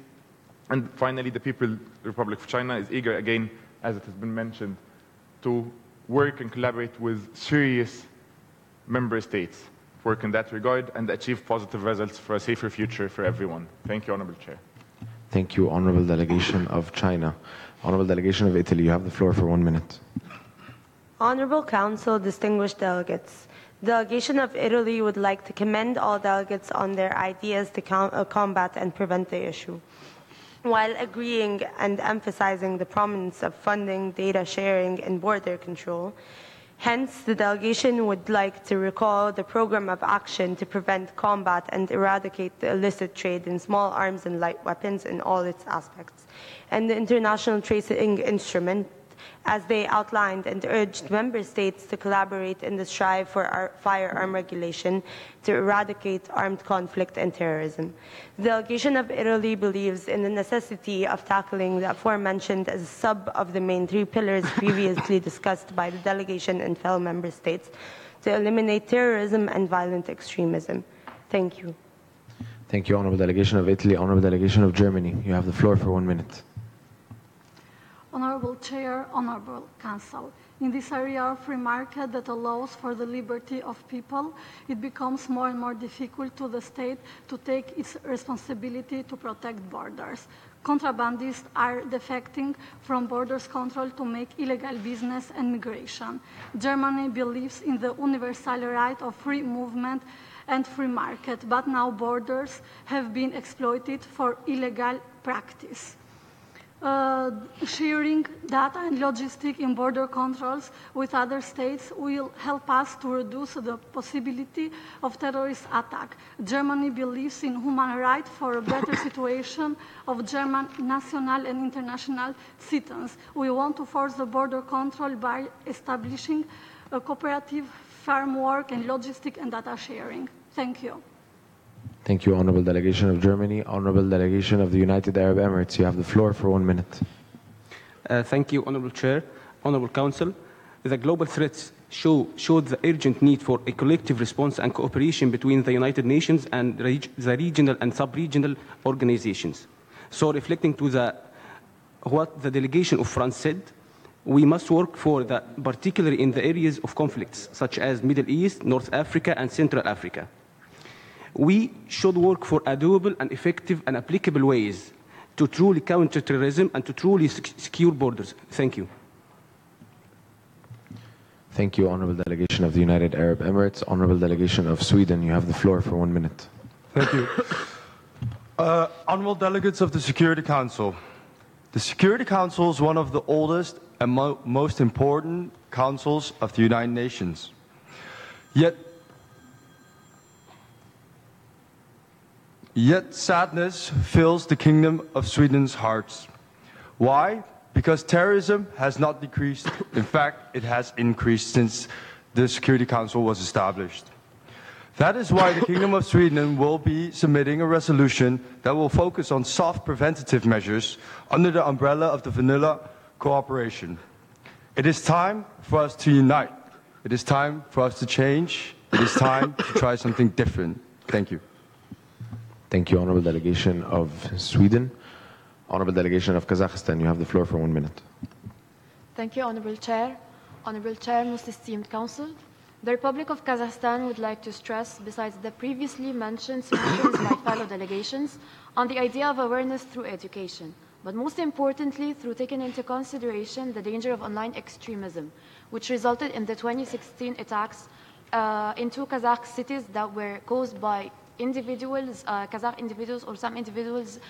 And finally, the People's Republic of China is eager, again, as it has been mentioned, to work and collaborate with serious member states, work in that regard, and achieve positive results for a safer future for everyone. Thank you, Honorable Chair. Thank you, Honorable Delegation of China. Honorable Delegation of Italy, you have the floor for 1 minute. Honorable Council, distinguished delegates. The delegation of Italy would like to commend all delegates on their ideas to combat and prevent the issue, while agreeing and emphasizing the prominence of funding, data sharing, and border control. Hence, the delegation would like to recall the program of action to prevent, combat, and eradicate the illicit trade in small arms and light weapons in all its aspects, and the international tracing instrument, as they outlined and urged member states to collaborate in the strive for firearm regulation to eradicate armed conflict and terrorism. The delegation of Italy believes in the necessity of tackling the aforementioned as a sub of the main 3 pillars previously discussed by the delegation and fellow member states to eliminate terrorism and violent extremism. Thank you. Thank you, Honorable Delegation of Italy. Honorable Delegation of Germany, you have the floor for 1 minute. Honorable Chair, Honorable Council, in this area of free market that allows for the liberty of people, it becomes more and more difficult to the state to take its responsibility to protect borders. Contrabandists are defecting from borders control to make illegal business and migration. Germany believes in the universal right of free movement and free market, but now borders have been exploited for illegal practice. Sharing data and logistics in border controls with other states will help us to reduce the possibility of terrorist attack. Germany believes in human rights for a better situation of German national and international citizens. We want to force the border control by establishing a cooperative framework and logistic and data sharing. Thank you. Thank you, Honorable Delegation of Germany. Honorable Delegation of the United Arab Emirates, you have the floor for 1 minute. Thank you, Honorable Chair, Honorable Council. The global threats showed the urgent need for a collective response and cooperation between the United Nations and the regional and sub-regional organizations. So reflecting to what the delegation of France said, we must work particularly in the areas of conflicts, such as Middle East, North Africa, and Central Africa. We should work for doable and effective and applicable ways to truly counter terrorism and to truly secure borders. Thank you. Thank you, Honorable Delegation of the United Arab Emirates. Honorable Delegation of Sweden, you have the floor for 1 minute. Thank you. Honorable Delegates of the Security Council. The Security Council is one of the oldest and most important councils of the United Nations. Yet sadness fills the Kingdom of Sweden's hearts. Why? Because terrorism has not decreased. In fact, it has increased since the Security Council was established. That is why the Kingdom of Sweden will be submitting a resolution that will focus on soft preventative measures under the umbrella of the vanilla cooperation. It is time for us to unite. It is time for us to change. It is time to try something different. Thank you. Thank you, Honorable Delegation of Sweden. Honorable Delegation of Kazakhstan, you have the floor for 1 minute. Thank you, Honorable Chair. Honorable Chair, most esteemed Council. The Republic of Kazakhstan would like to stress, besides the previously mentioned solutions by fellow delegations, on the idea of awareness through education, but most importantly, through taking into consideration the danger of online extremism, which resulted in the 2016 attacks in 2 Kazakh cities that were caused by individuals, Kazakh individuals or some individuals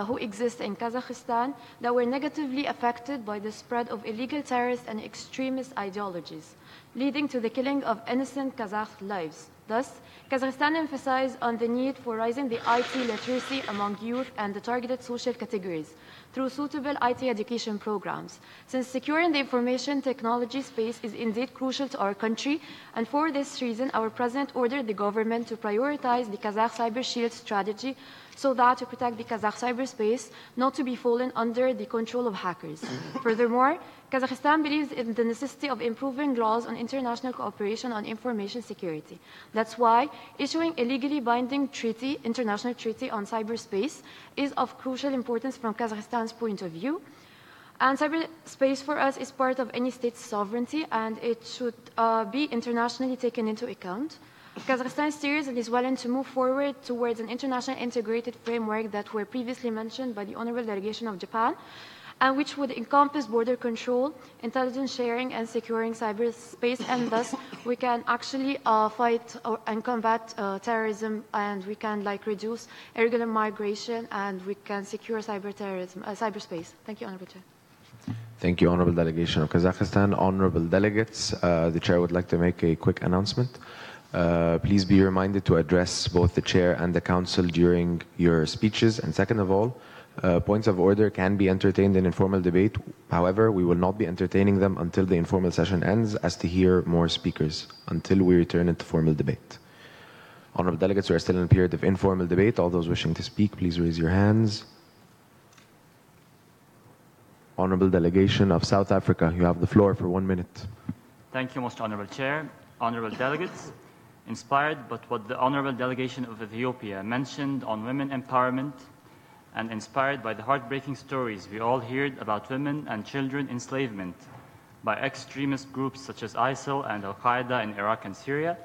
who exist in Kazakhstan that were negatively affected by the spread of illegal terrorist and extremist ideologies, leading to the killing of innocent Kazakh lives. Thus, Kazakhstan emphasized on the need for raising the IT literacy among youth and the targeted social categories through suitable IT education programs, since securing the information technology space is indeed crucial to our country, and for this reason, our President ordered the government to prioritize the Kazakh Cyber Shield strategy so that to protect the Kazakh cyberspace not to be fallen under the control of hackers. Furthermore, Kazakhstan believes in the necessity of improving laws on international cooperation on information security. That's why issuing a legally binding treaty, international treaty on cyberspace is of crucial importance from Kazakhstan's point of view. And cyberspace for us is part of any state's sovereignty, and it should be internationally taken into account. Kazakhstan steers and is willing to move forward towards an international integrated framework that were previously mentioned by the Honorable Delegation of Japan, and which would encompass border control, intelligence sharing, and securing cyberspace, and thus we can actually fight and combat terrorism, and we can reduce irregular migration, and we can secure cyberspace. Thank you, Honorable Chair. Thank you, Honorable Delegation of Kazakhstan. Honorable Delegates, the Chair would like to make a quick announcement. Please be reminded to address both the Chair and the Council during your speeches. And second of all, points of order can be entertained in informal debate. However, we will not be entertaining them until the informal session ends, as to hear more speakers, until we return into formal debate. Honorable Delegates, we are still in a period of informal debate. All those wishing to speak, please raise your hands. Honorable Delegation of South Africa, you have the floor for 1 minute. Thank you, Most Honorable Chair. Honorable Delegates, inspired by what the Honorable Delegation of Ethiopia mentioned on women empowerment, and inspired by the heartbreaking stories we all heard about women and children enslavement by extremist groups such as ISIL and Al-Qaeda in Iraq and Syria,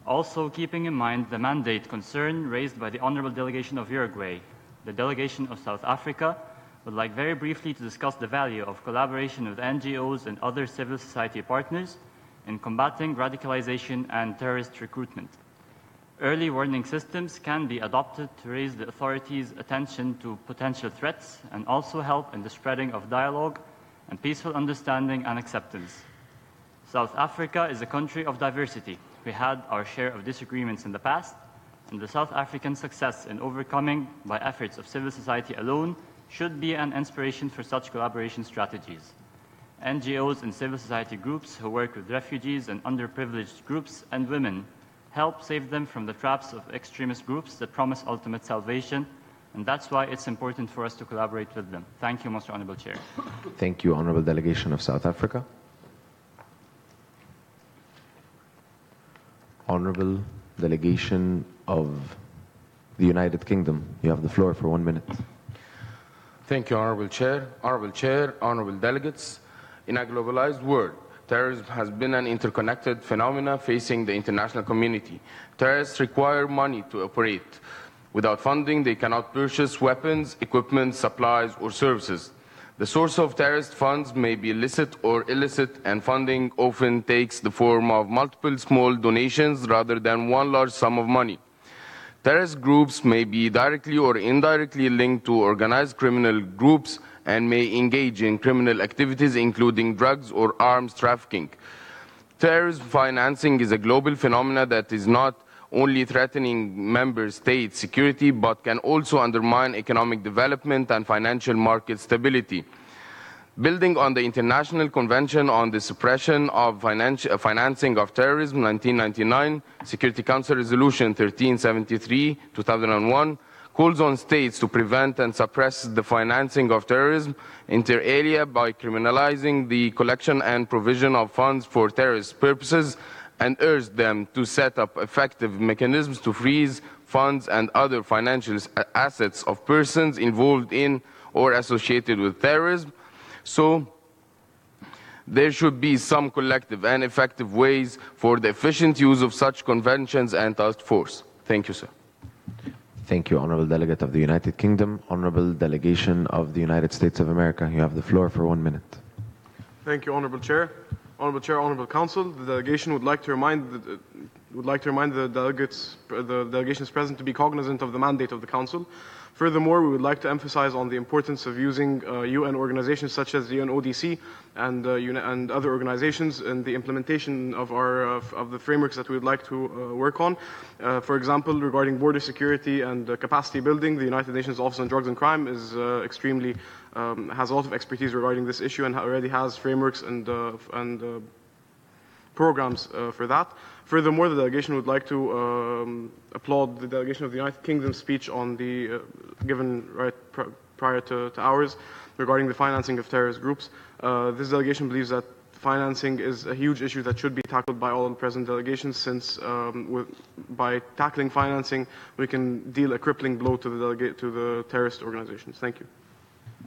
also keeping in mind the mandate concern raised by the Honorable Delegation of Uruguay, the Delegation of South Africa would like very briefly to discuss the value of collaboration with NGOs and other civil society partners in combating radicalization and terrorist recruitment. Early warning systems can be adopted to raise the authorities' attention to potential threats and also help in the spreading of dialogue and peaceful understanding and acceptance. South Africa is a country of diversity. We had our share of disagreements in the past, and the South African success in overcoming by efforts of civil society alone should be an inspiration for such collaboration strategies. NGOs and civil society groups who work with refugees and underprivileged groups and women help save them from the traps of extremist groups that promise ultimate salvation, and that's why it's important for us to collaborate with them. Thank you, Most Honorable Chair. Thank you, Honorable Delegation of South Africa. Honorable Delegation of the United Kingdom, you have the floor for 1 minute. Thank you, Honorable Chair. Honorable Chair, Honorable Delegates. In a globalized world, terrorism has been an interconnected phenomenon facing the international community. Terrorists require money to operate. Without funding, they cannot purchase weapons, equipment, supplies, or services. The source of terrorist funds may be illicit or illicit, and funding often takes the form of multiple small donations rather than one large sum of money. Terrorist groups may be directly or indirectly linked to organized criminal groups and may engage in criminal activities including drugs or arms trafficking. Terrorism financing is a global phenomenon that is not only threatening member states' security but can also undermine economic development and financial market stability. Building on the International Convention on the Suppression of Financing of Terrorism, 1999, Security Council Resolution 1373, 2001, calls on states to prevent and suppress the financing of terrorism inter alia by criminalizing the collection and provision of funds for terrorist purposes and urged them to set up effective mechanisms to freeze funds and other financial assets of persons involved in or associated with terrorism. So there should be some collective and effective ways for the efficient use of such conventions and task force. Thank you, sir. Thank you, Honorable Delegate of the United Kingdom. Honorable Delegation of the United States of America, you have the floor for 1 minute. Thank you, Honorable Chair. Honorable Chair, Honorable Council, the delegation would like to remind the delegations present to be cognizant of the mandate of the Council. Furthermore, we would like to emphasize on the importance of using UN organizations such as the UNODC and other organizations in the implementation of the frameworks that we would like to work on. For example, regarding border security and capacity building, the United Nations Office on Drugs and Crime is has a lot of expertise regarding this issue and already has frameworks and programs for that. Furthermore, the delegation would like to applaud the delegation of the United Kingdom's speech on the given right prior to ours regarding the financing of terrorist groups. This delegation believes that financing is a huge issue that should be tackled by all the present delegations, since by tackling financing, we can deal a crippling blow to the terrorist organizations. Thank you.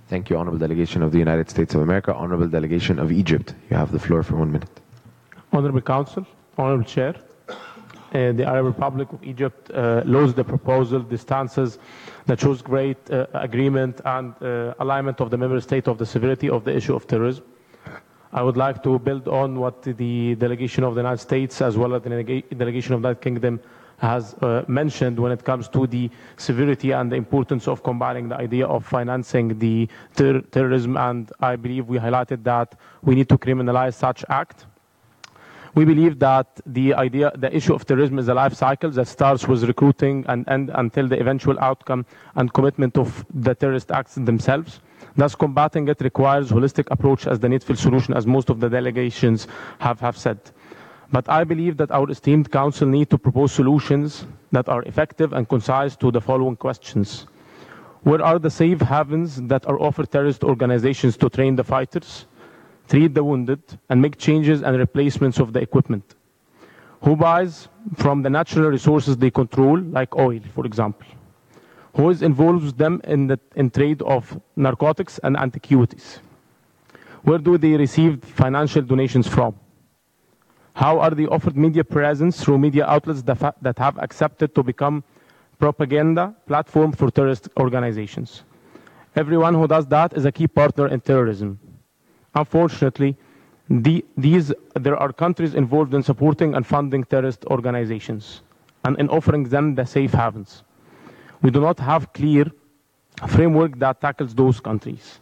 Thank you, Honorable Delegation of the United States of America. Honorable Delegation of Egypt, you have the floor for 1 minute. Honorable Council, Honorable Chair, the Arab Republic of Egypt loads the proposal, the stances that shows great agreement and alignment of the member state of the severity of the issue of terrorism. I would like to build on what the delegation of the United States as well as the delegation of the United Kingdom has mentioned when it comes to the severity and the importance of combating the idea of financing the terrorism, and I believe we highlighted that we need to criminalize such act. We believe that the issue of terrorism is a life cycle that starts with recruiting and until the eventual outcome and commitment of the terrorist acts themselves. Thus, combating it requires holistic approach as the needful solution, as most of the delegations have said. But I believe that our esteemed Council need to propose solutions that are effective and concise to the following questions. Where are the safe havens that are offered terrorist organizations to train the fighters, treat the wounded, and make changes and replacements of the equipment? Who buys from the natural resources they control, like oil, for example? Who is involved with them in trade of narcotics and antiquities? Where do they receive financial donations from? How are they offered media presence through media outlets that have accepted to become propaganda platform for terrorist organizations? Everyone who does that is a key partner in terrorism. Unfortunately, there are countries involved in supporting and funding terrorist organizations and in offering them the safe havens. We do not have clear framework that tackles those countries.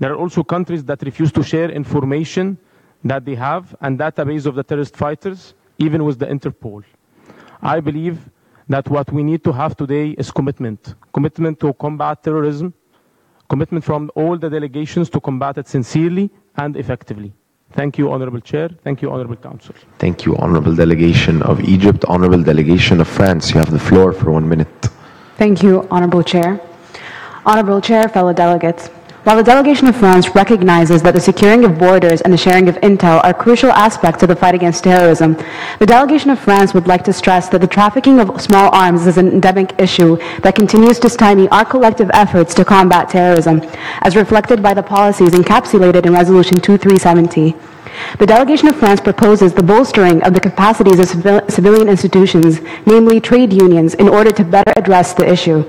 There are also countries that refuse to share information that they have and database of the terrorist fighters, even with the Interpol. I believe that what we need to have today is commitment to combat terrorism, commitment from all the delegations to combat it sincerely and effectively. Thank you, Honorable Chair. Thank you, Honorable Council. Thank you, Honorable Delegation of Egypt. Honorable Delegation of France, you have the floor for 1 minute. Thank you, Honorable Chair. Honorable Chair, fellow delegates. While the delegation of France recognizes that the securing of borders and the sharing of intel are crucial aspects of the fight against terrorism, the delegation of France would like to stress that the trafficking of small arms is an endemic issue that continues to stymie our collective efforts to combat terrorism, as reflected by the policies encapsulated in Resolution 2370. The delegation of France proposes the bolstering of the capacities of civilian institutions, namely trade unions, in order to better address the issue.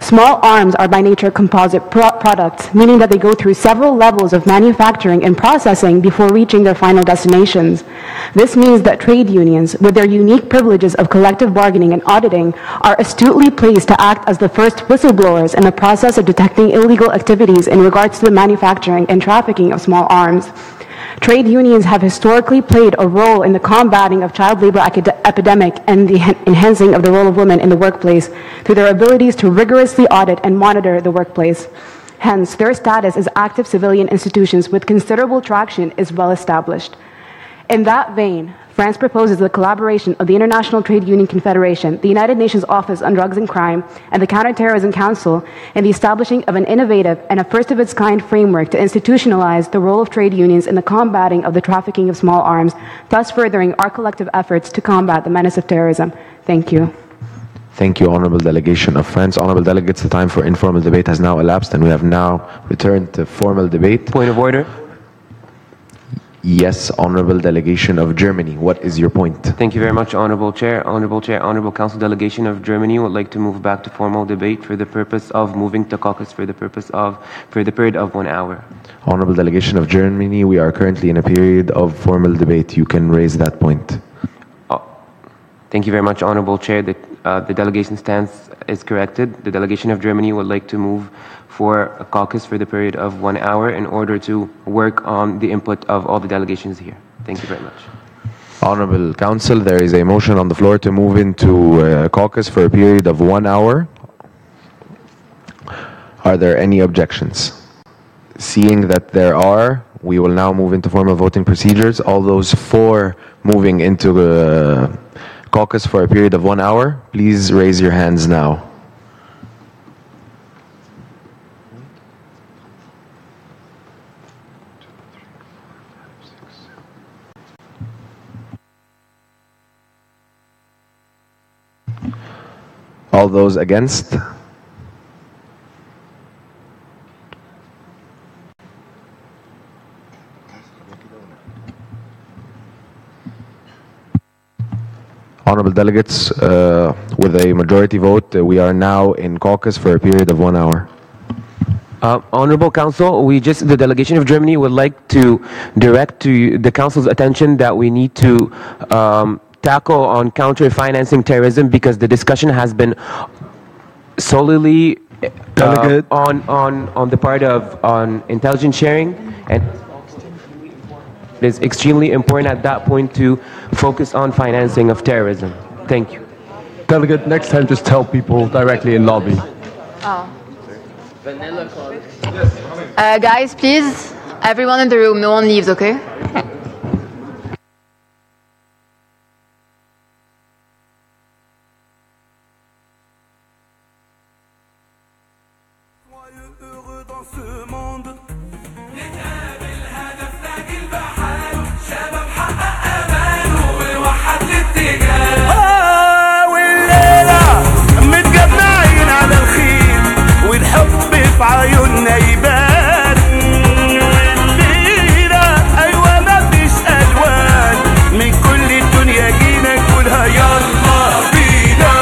Small arms are by nature composite products, meaning that they go through several levels of manufacturing and processing before reaching their final destinations. This means that trade unions, with their unique privileges of collective bargaining and auditing, are astutely placed to act as the first whistleblowers in the process of detecting illegal activities in regards to the manufacturing and trafficking of small arms. Trade unions have historically played a role in the combating of child labor epidemic and the enhancing of the role of women in the workplace through their abilities to rigorously audit and monitor the workplace. Hence, their status as active civilian institutions with considerable traction is well established. In that vein, France proposes the collaboration of the International Trade Union Confederation, the United Nations Office on Drugs and Crime, and the Counterterrorism Council in the establishing of an innovative and a first-of-its-kind framework to institutionalize the role of trade unions in the combating of the trafficking of small arms, thus furthering our collective efforts to combat the menace of terrorism. Thank you. Thank you, Honorable Delegation of France. Honorable Delegates, the time for informal debate has now elapsed, and we have now returned to formal debate. Point of order. Yes, Honorable Delegation of Germany. What is your point? Thank you very much, Honorable Chair. Honorable Chair, Honorable Council Delegation of Germany would like to move back to formal debate for the purpose of moving to caucus for the period of 1 hour. Honorable Delegation of Germany, we are currently in a period of formal debate. You can raise that point. Thank you very much, Honorable Chair. The delegation stance is corrected. The delegation of Germany would like to move for a caucus for the period of 1 hour in order to work on the input of all the delegations here. Thank you very much. Honorable Council, there is a motion on the floor to move into caucus for a period of 1 hour. Are there any objections? Seeing that there are, we will now move into formal voting procedures. All those for moving into caucus for a period of 1 hour, please raise your hands now. All those against? Honorable delegates, with a majority vote, we are now in caucus for a period of 1 hour. Honorable Council, the delegation of Germany would like to direct to the Council's attention that we need to tackle on counter-financing terrorism because the discussion has been solely on the part of intelligence sharing, and it is extremely important at that point to focus on financing of terrorism. Thank you. Delegate, next time just tell people directly in lobby. Oh. Guys, please, everyone in the room, no one leaves, okay? في عيوننا يبان الليلة أيوة مفيش ألوان من كل الدنيا جينا نقولها يلا بينا.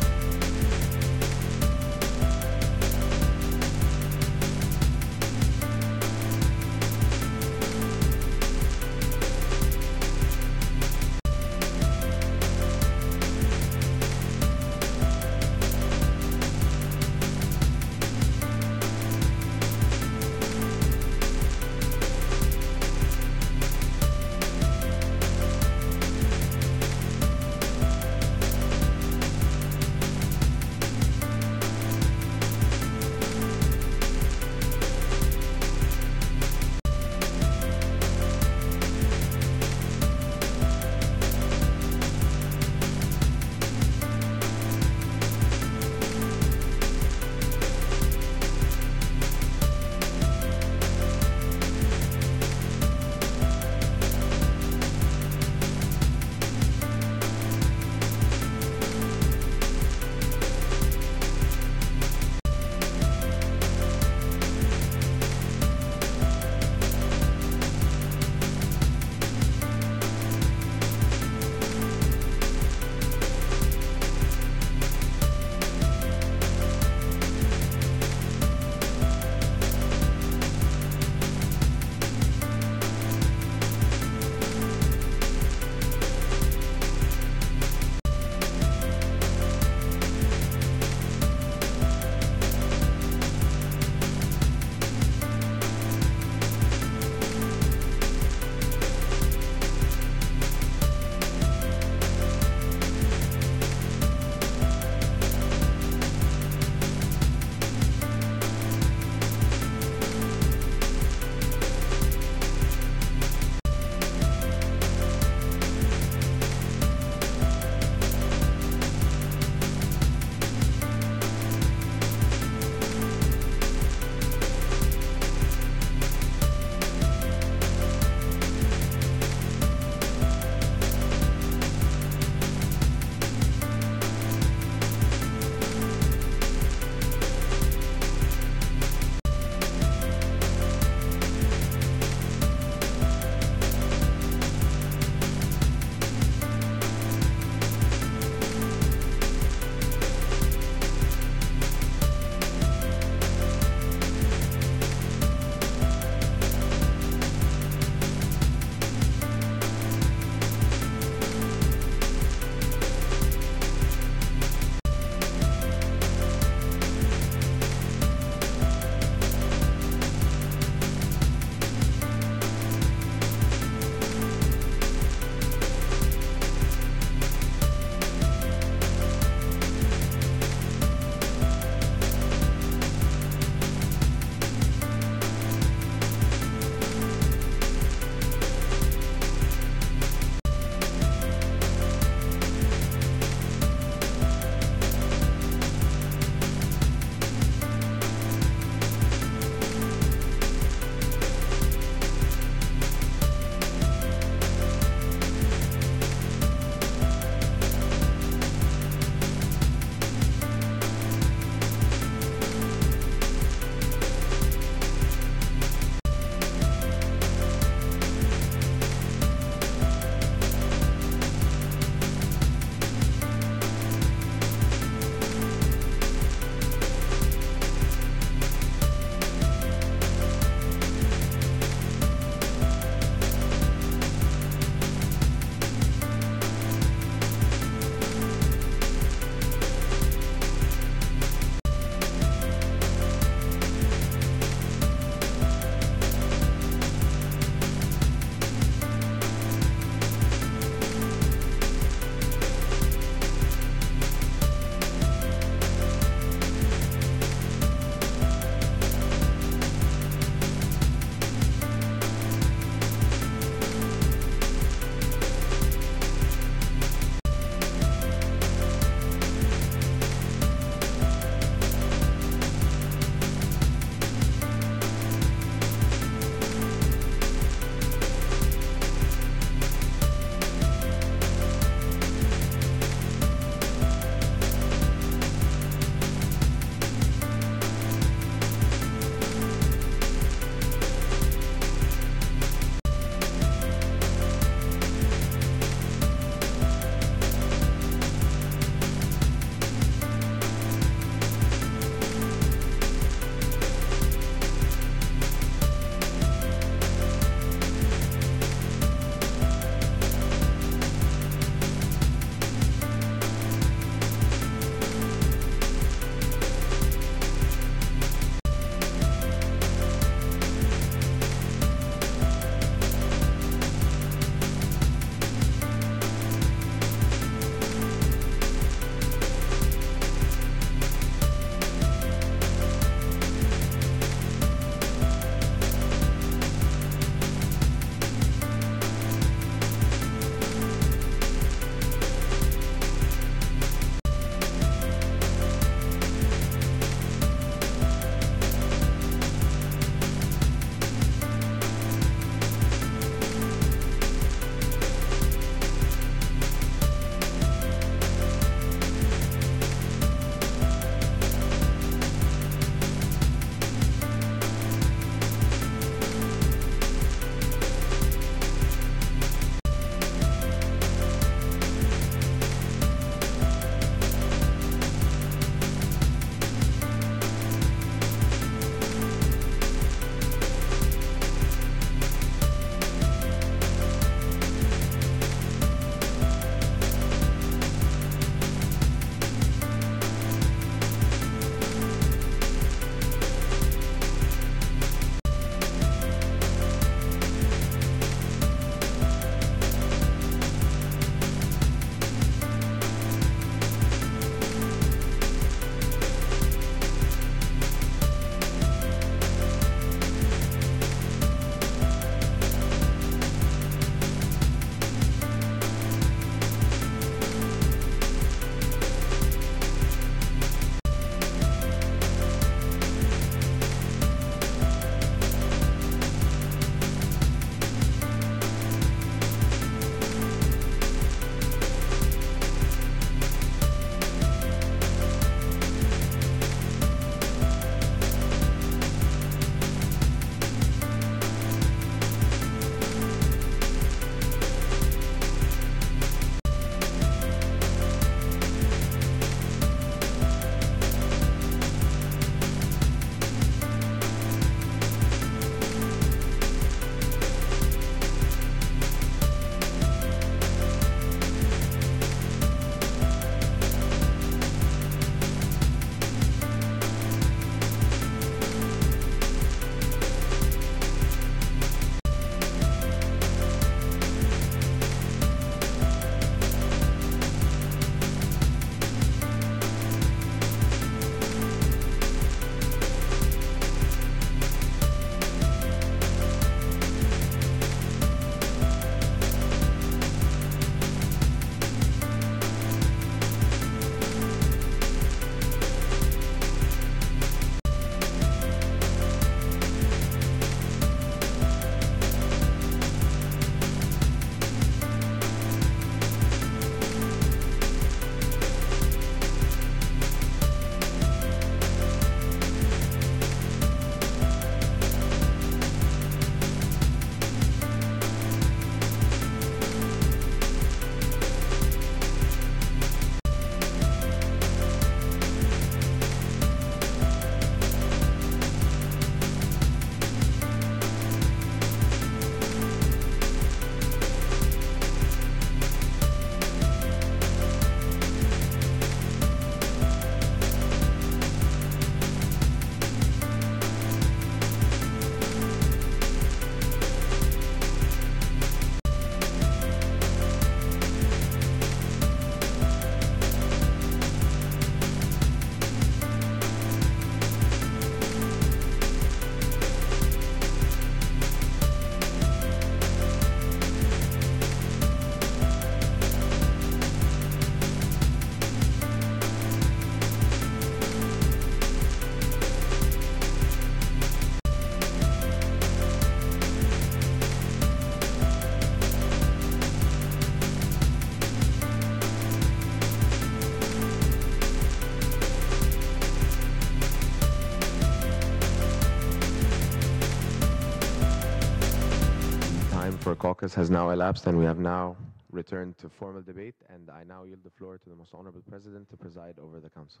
for caucus has now elapsed, and we have now returned to formal debate, and I now yield the floor to the Most Honorable President to preside over the Council.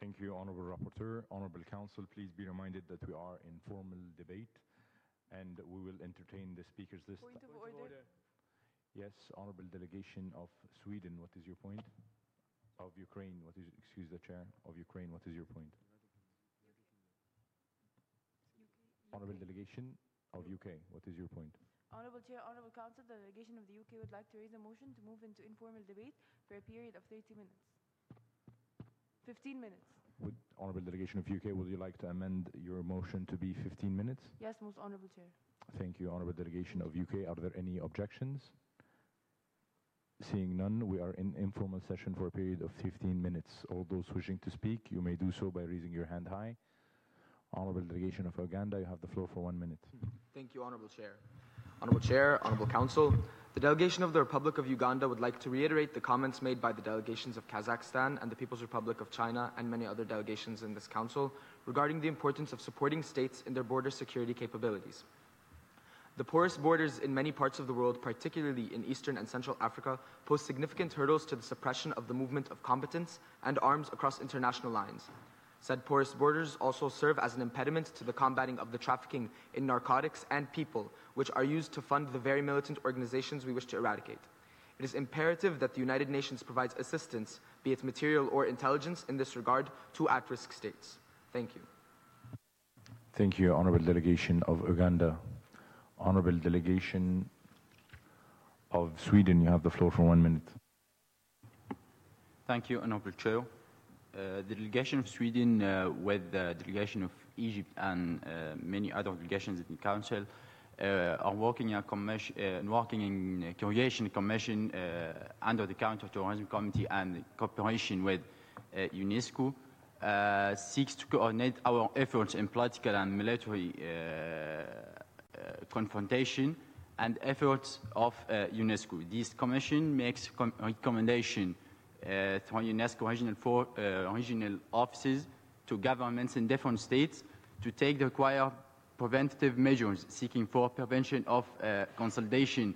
Thank you, Honorable Rapporteur. Honorable Council, please be reminded that we are in formal debate, and we will entertain the speakers list. Point of order. Yes, Honorable Delegation of Sweden, what is your point? Of Ukraine, what is, excuse the Chair, of Ukraine, what is your point? Honorable Delegation of UK, what is your point? Honorable Chair, Honorable Council, the delegation of the UK would like to raise a motion to move into informal debate for a period of 30 minutes. 15 minutes. Would Honorable Delegation of UK, would you like to amend your motion to be 15 minutes? Yes, most Honorable Chair. Thank you, Honorable Delegation of UK. Are there any objections? Seeing none, we are in informal session for a period of 15 minutes. All those wishing to speak, you may do so by raising your hand high. Honorable Delegation of Uganda, you have the floor for 1 minute. Thank you, Honorable Chair. Honorable Chair, Honorable Council, the delegation of the Republic of Uganda would like to reiterate the comments made by the delegations of Kazakhstan and the People's Republic of China and many other delegations in this Council regarding the importance of supporting states in their border security capabilities. The porous borders in many parts of the world, particularly in Eastern and Central Africa, pose significant hurdles to the suppression of the movement of combatants and arms across international lines. Said porous borders also serve as an impediment to the combating of the trafficking in narcotics and people, which are used to fund the very militant organizations we wish to eradicate. It is imperative that the United Nations provides assistance, be it material or intelligence, in this regard to at-risk states. Thank you. Thank you, Honorable Delegation of Uganda. Honorable Delegation of Sweden, you have the floor for 1 minute. Thank you, Honorable Chair. The delegation of Sweden with the delegation of Egypt and many other delegations in the Council are working in Coordination Commission under the Counter-Terrorism Committee and cooperation with UNESCO seeks to coordinate our efforts in political and military confrontation and efforts of UNESCO. This commission makes recommendation through UNESCO regional offices to governments in different states to take the required preventative measures seeking for prevention of consolidation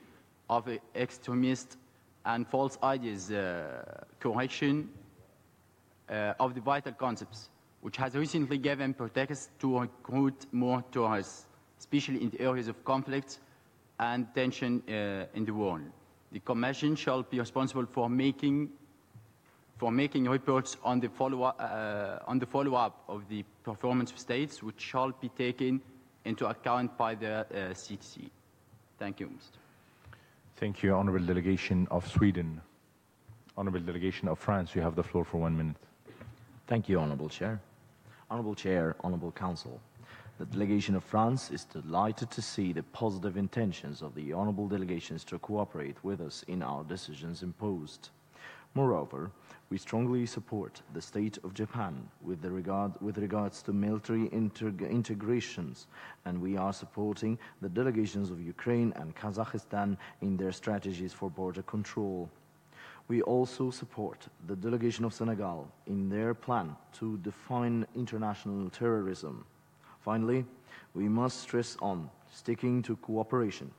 of extremist and false ideas, correction of the vital concepts, which has recently given pretext to recruit more tourists, especially in the areas of conflict and tension in the world. The Commission shall be responsible for making reports on the follow-up of the performance of states, which shall be taken into account by the CTC. Thank you, Mr. Thank you, Honorable Delegation of Sweden. Honorable Delegation of France, you have the floor for 1 minute. Thank you, Honorable Chair. Honorable Chair, Honorable Council. The delegation of France is delighted to see the positive intentions of the honorable delegations to cooperate with us in our decisions imposed. Moreover, we strongly support the state of Japan with regards to military integrations, and we are supporting the delegations of Ukraine and Kazakhstan in their strategies for border control. We also support the delegation of Senegal in their plan to define international terrorism. Finally, we must stress on sticking to cooperation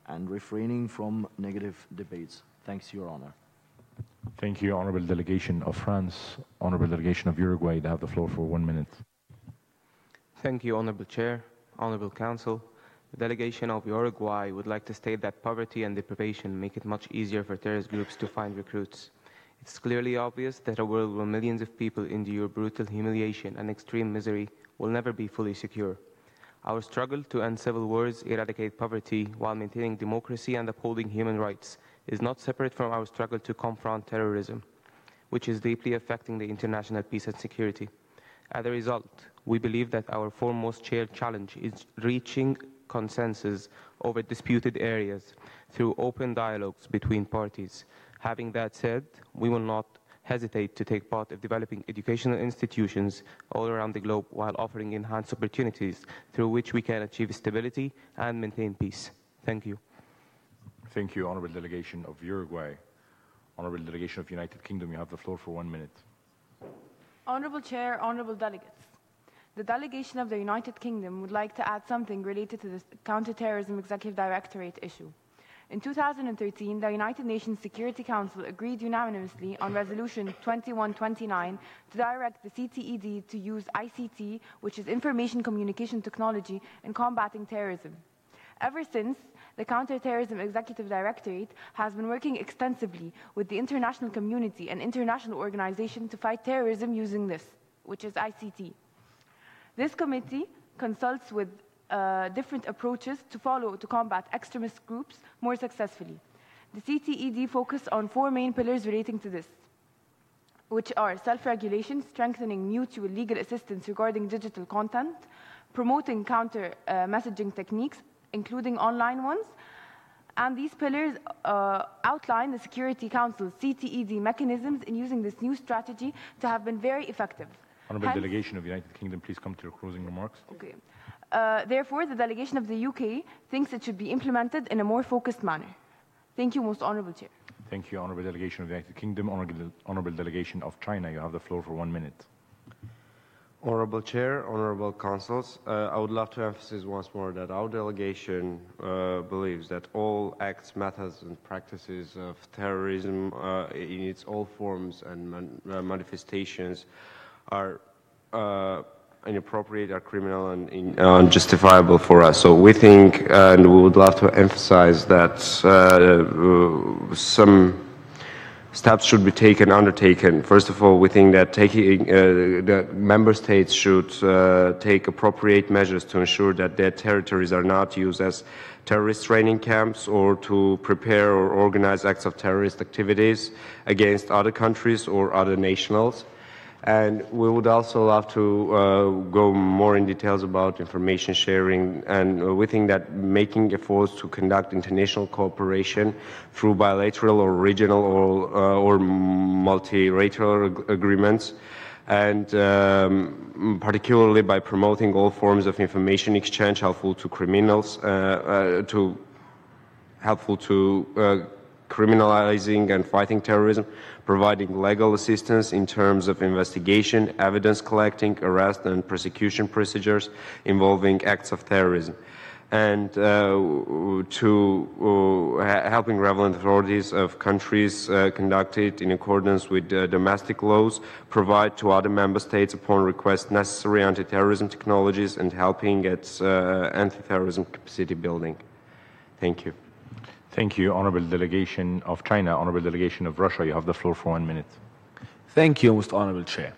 and refraining from negative debates. Thanks, Your Honor. Thank you, Honorable Delegation of France. Honorable Delegation of Uruguay, they have the floor for 1 minute. Thank you, Honorable Chair, Honorable Council. The delegation of Uruguay would like to state that poverty and deprivation make it much easier for terrorist groups to find recruits. It's clearly obvious that a world where millions of people endure brutal humiliation and extreme misery will never be fully secure. Our struggle to end civil wars, eradicate poverty, while maintaining democracy and upholding human rights is not separate from our struggle to confront terrorism, which is deeply affecting the international peace and security. As a result, we believe that our foremost shared challenge is reaching consensus over disputed areas through open dialogues between parties. Having that said, we will not hesitate to take part in developing educational institutions all around the globe while offering enhanced opportunities through which we can achieve stability and maintain peace. Thank you. Thank you, Honorable Delegation of Uruguay. Honorable Delegation of United Kingdom, you have the floor for 1 minute. Honorable Chair, Honorable Delegates. the delegation of the United Kingdom would like to add something related to the Counterterrorism Executive Directorate issue. In 2013, the United Nations Security Council agreed unanimously on Resolution 2129 to direct the CTED to use ICT, which is Information Communication Technology, in combating terrorism. Ever since, the Counterterrorism Executive Directorate has been working extensively with the international community and international organizations to fight terrorism using this, which is ICT. This committee consults with different approaches to follow to combat extremist groups more successfully. The CTED focused on 4 main pillars relating to this, which are self-regulation, strengthening mutual legal assistance regarding digital content, promoting counter-messaging techniques, including online ones, and these pillars outline the Security Council's CTED mechanisms in using this new strategy to have been very effective. Honourable Delegation of the United Kingdom, please come to your closing remarks. Okay. Therefore, the delegation of the UK thinks it should be implemented in a more focused manner. Thank you, Most Honourable Chair. Thank you, Honourable Delegation of the United Kingdom. Honourable Delegation of China, you have the floor for 1 minute. Honourable Chair, Honourable Councils, I would love to emphasize once more that our delegation believes that all acts, methods and practices of terrorism in its all forms and manifestations are inappropriate, are criminal and unjustifiable for us. So we think, and we would love to emphasize that some steps should be undertaken. First of all, we think that the member states should take appropriate measures to ensure that their territories are not used as terrorist training camps or to prepare or organize acts of terrorist activities against other countries or other nationals. And we would also love to go more in details about information sharing, and we think that making efforts to conduct international cooperation through bilateral or regional or multilateral agreements, and particularly by promoting all forms of information exchange helpful to criminals, criminalizing and fighting terrorism, providing legal assistance in terms of investigation, evidence collecting, arrest and prosecution procedures involving acts of terrorism, and helping relevant authorities of countries conduct it in accordance with domestic laws, provide to other member states upon request necessary anti-terrorism technologies, and helping at anti-terrorism capacity building. Thank you. Thank you, Honourable Delegation of China. Honourable Delegation of Russia, you have the floor for 1 minute. Thank you, Most Honourable Chair.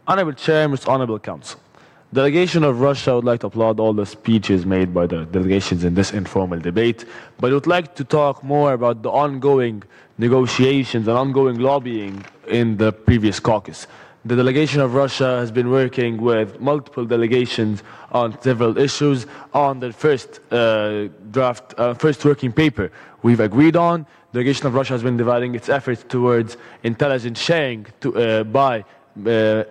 Honourable Chair, Most Honourable Council. Delegation of Russia would like to applaud all the speeches made by the delegations in this informal debate, but would like to talk more about the ongoing negotiations and ongoing lobbying in the previous caucus. The delegation of Russia has been working with multiple delegations on several issues on the first first working paper we've agreed on. The delegation of Russia has been dividing its efforts towards intelligence sharing by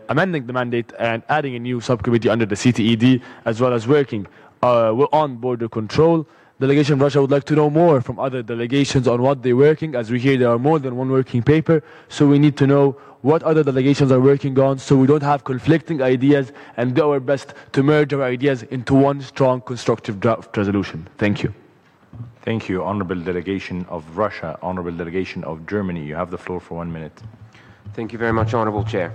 amending the mandate and adding a new subcommittee under the CTED, as well as working on border control. Delegation of Russia would like to know more from other delegations on what they're working. As we hear, there are more than one working paper, so we need to know what other delegations are working on so we don't have conflicting ideas and do our best to merge our ideas into one strong, constructive draft resolution. Thank you. Thank you, Honourable Delegation of Russia. Honourable Delegation of Germany, you have the floor for 1 minute. Thank you very much, Honourable Chair.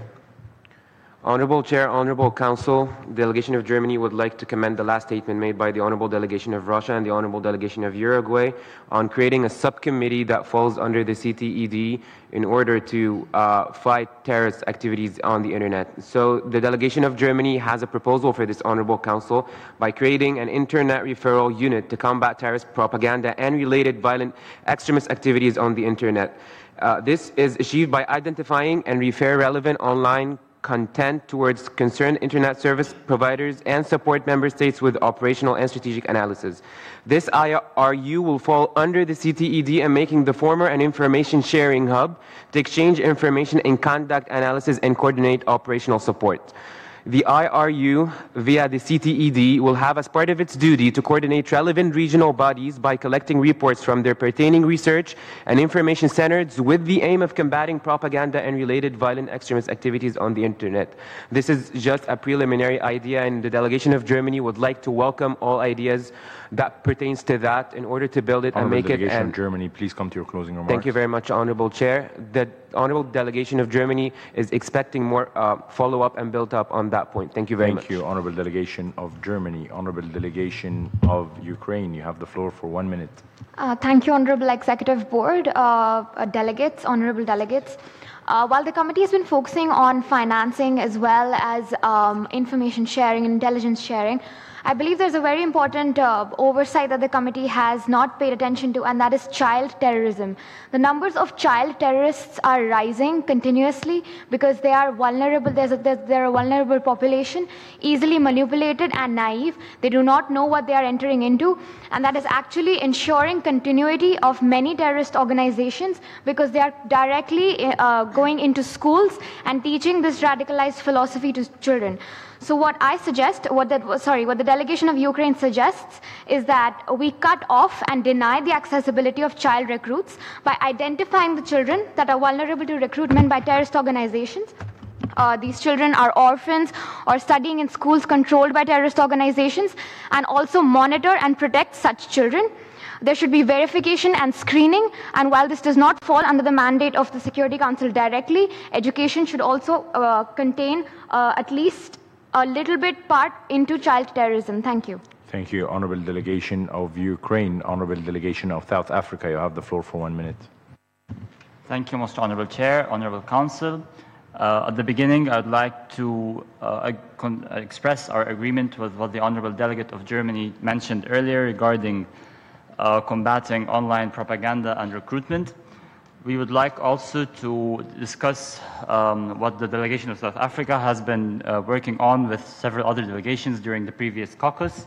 Honourable Chair, Honourable Council, the Delegation of Germany would like to commend the last statement made by the Honourable Delegation of Russia and the Honourable Delegation of Uruguay on creating a subcommittee that falls under the CTED in order to fight terrorist activities on the Internet. So the Delegation of Germany has a proposal for this Honourable Council by creating an Internet referral unit to combat terrorist propaganda and related violent extremist activities on the Internet. This is achieved by identifying and refer relevant online content towards concerned internet service providers and support member states with operational and strategic analysis. This IRU will fall under the CTED and making the former an information sharing hub to exchange information and conduct analysis and coordinate operational support. the IRU, via the CTED, will have as part of its duty to coordinate relevant regional bodies by collecting reports from their pertaining research and information centers with the aim of combating propaganda and related violent extremist activities on the internet. This is just a preliminary idea, and the delegation of Germany would like to welcome all ideas that pertains to that in order to build it and Honorable make it. delegation And of Germany, please come to your closing remarks. thank you very much, Honorable Chair. The Honorable Delegation of Germany is expecting more follow-up and build-up on that point. Thank you very much. Thank you, Honorable Delegation of Germany. Honorable Delegation of Ukraine, you have the floor for 1 minute. Thank you, Honorable Executive Board, delegates, honorable delegates. While the committee has been focusing on financing as well as information sharing and intelligence sharing, I believe there's a very important oversight that the committee has not paid attention to, and that is child terrorism. The numbers of child terrorists are rising continuously because they are vulnerable. They're a vulnerable population, easily manipulated and naive. They do not know what they are entering into, and that is actually ensuring continuity of many terrorist organizations because they are directly going into schools and teaching this radicalized philosophy to children. So what I suggest, what the delegation of Ukraine suggests is that we cut off and deny the accessibility of child recruits by identifying the children that are vulnerable to recruitment by terrorist organizations. These children are orphans or studying in schools controlled by terrorist organizations, and also monitor and protect such children. There should be verification and screening, and while this does not fall under the mandate of the Security Council directly, education should also contain at least a little bit part into child terrorism. Thank you. Thank you, Honorable Delegation of Ukraine. Honorable Delegation of South Africa, you have the floor for 1 minute. Thank you, Most Honorable Chair, Honorable Council. At the beginning, I would like to express our agreement with what the Honorable Delegate of Germany mentioned earlier regarding combating online propaganda and recruitment. We would like also to discuss what the delegation of South Africa has been working on with several other delegations during the previous caucus.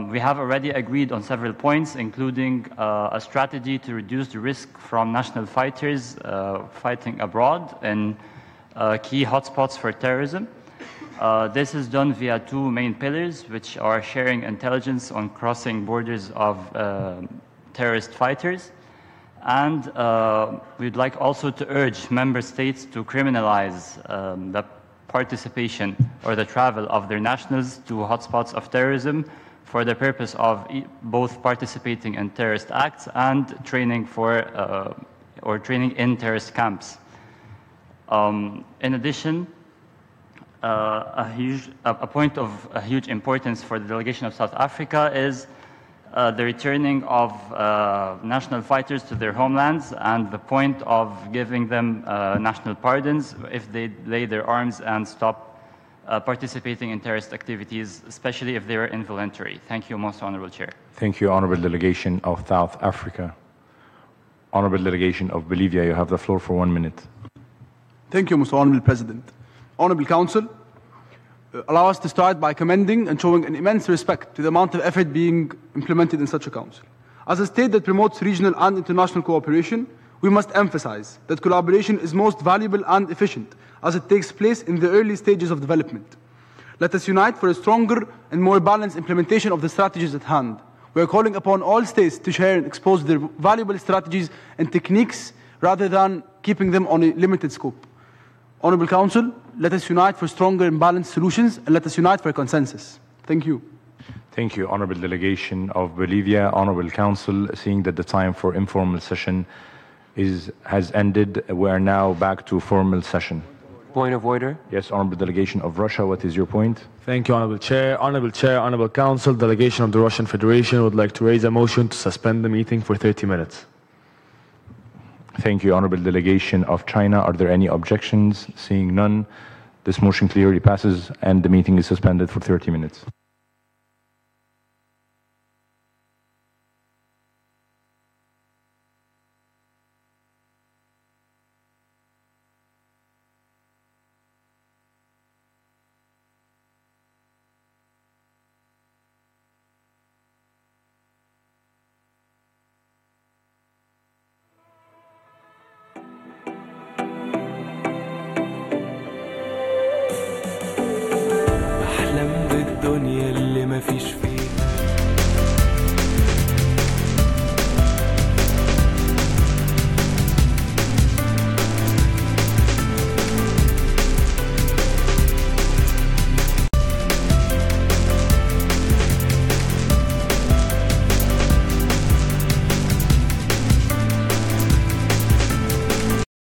We have already agreed on several points, including a strategy to reduce the risk from national fighters fighting abroad in key hotspots for terrorism. This is done via two main pillars, which are sharing intelligence on crossing borders of terrorist fighters. And we'd like also to urge member states to criminalize the participation or the travel of their nationals to hotspots of terrorism for the purpose of both participating in terrorist acts and training or training in terrorist camps. In addition, a point of a huge importance for the delegation of South Africa is the returning of national fighters to their homelands and the point of giving them national pardons if they lay their arms and stop participating in terrorist activities, especially if they are involuntary. Thank you, Most Honorable Chair. Thank you, Honorable Delegation of South Africa. Honorable Delegation of Bolivia, you have the floor for 1 minute. Thank you, Mr. Honorable President. Honorable Council, allow us to start by commending and showing an immense respect to the amount of effort being implemented in such a council. As a state that promotes regional and international cooperation, we must emphasize that collaboration is most valuable and efficient as it takes place in the early stages of development. Let us unite for a stronger and more balanced implementation of the strategies at hand. We are calling upon all states to share and expose their valuable strategies and techniques rather than keeping them on a limited scope. Honorable Council, let us unite for stronger and balanced solutions, and let us unite for consensus. Thank you. Thank you, Honorable Delegation of Bolivia. Honorable Council, seeing that the time for informal session has ended, we are now back to formal session. Point of order. Yes, Honorable Delegation of Russia, what is your point? Thank you, Honorable Chair. Honorable Chair, Honorable Council, delegation of the Russian Federation would like to raise a motion to suspend the meeting for 30 minutes. Thank you, Honorable Delegation of China. Are there any objections? Seeing none, this motion clearly passes and the meeting is suspended for 30 minutes. مفيش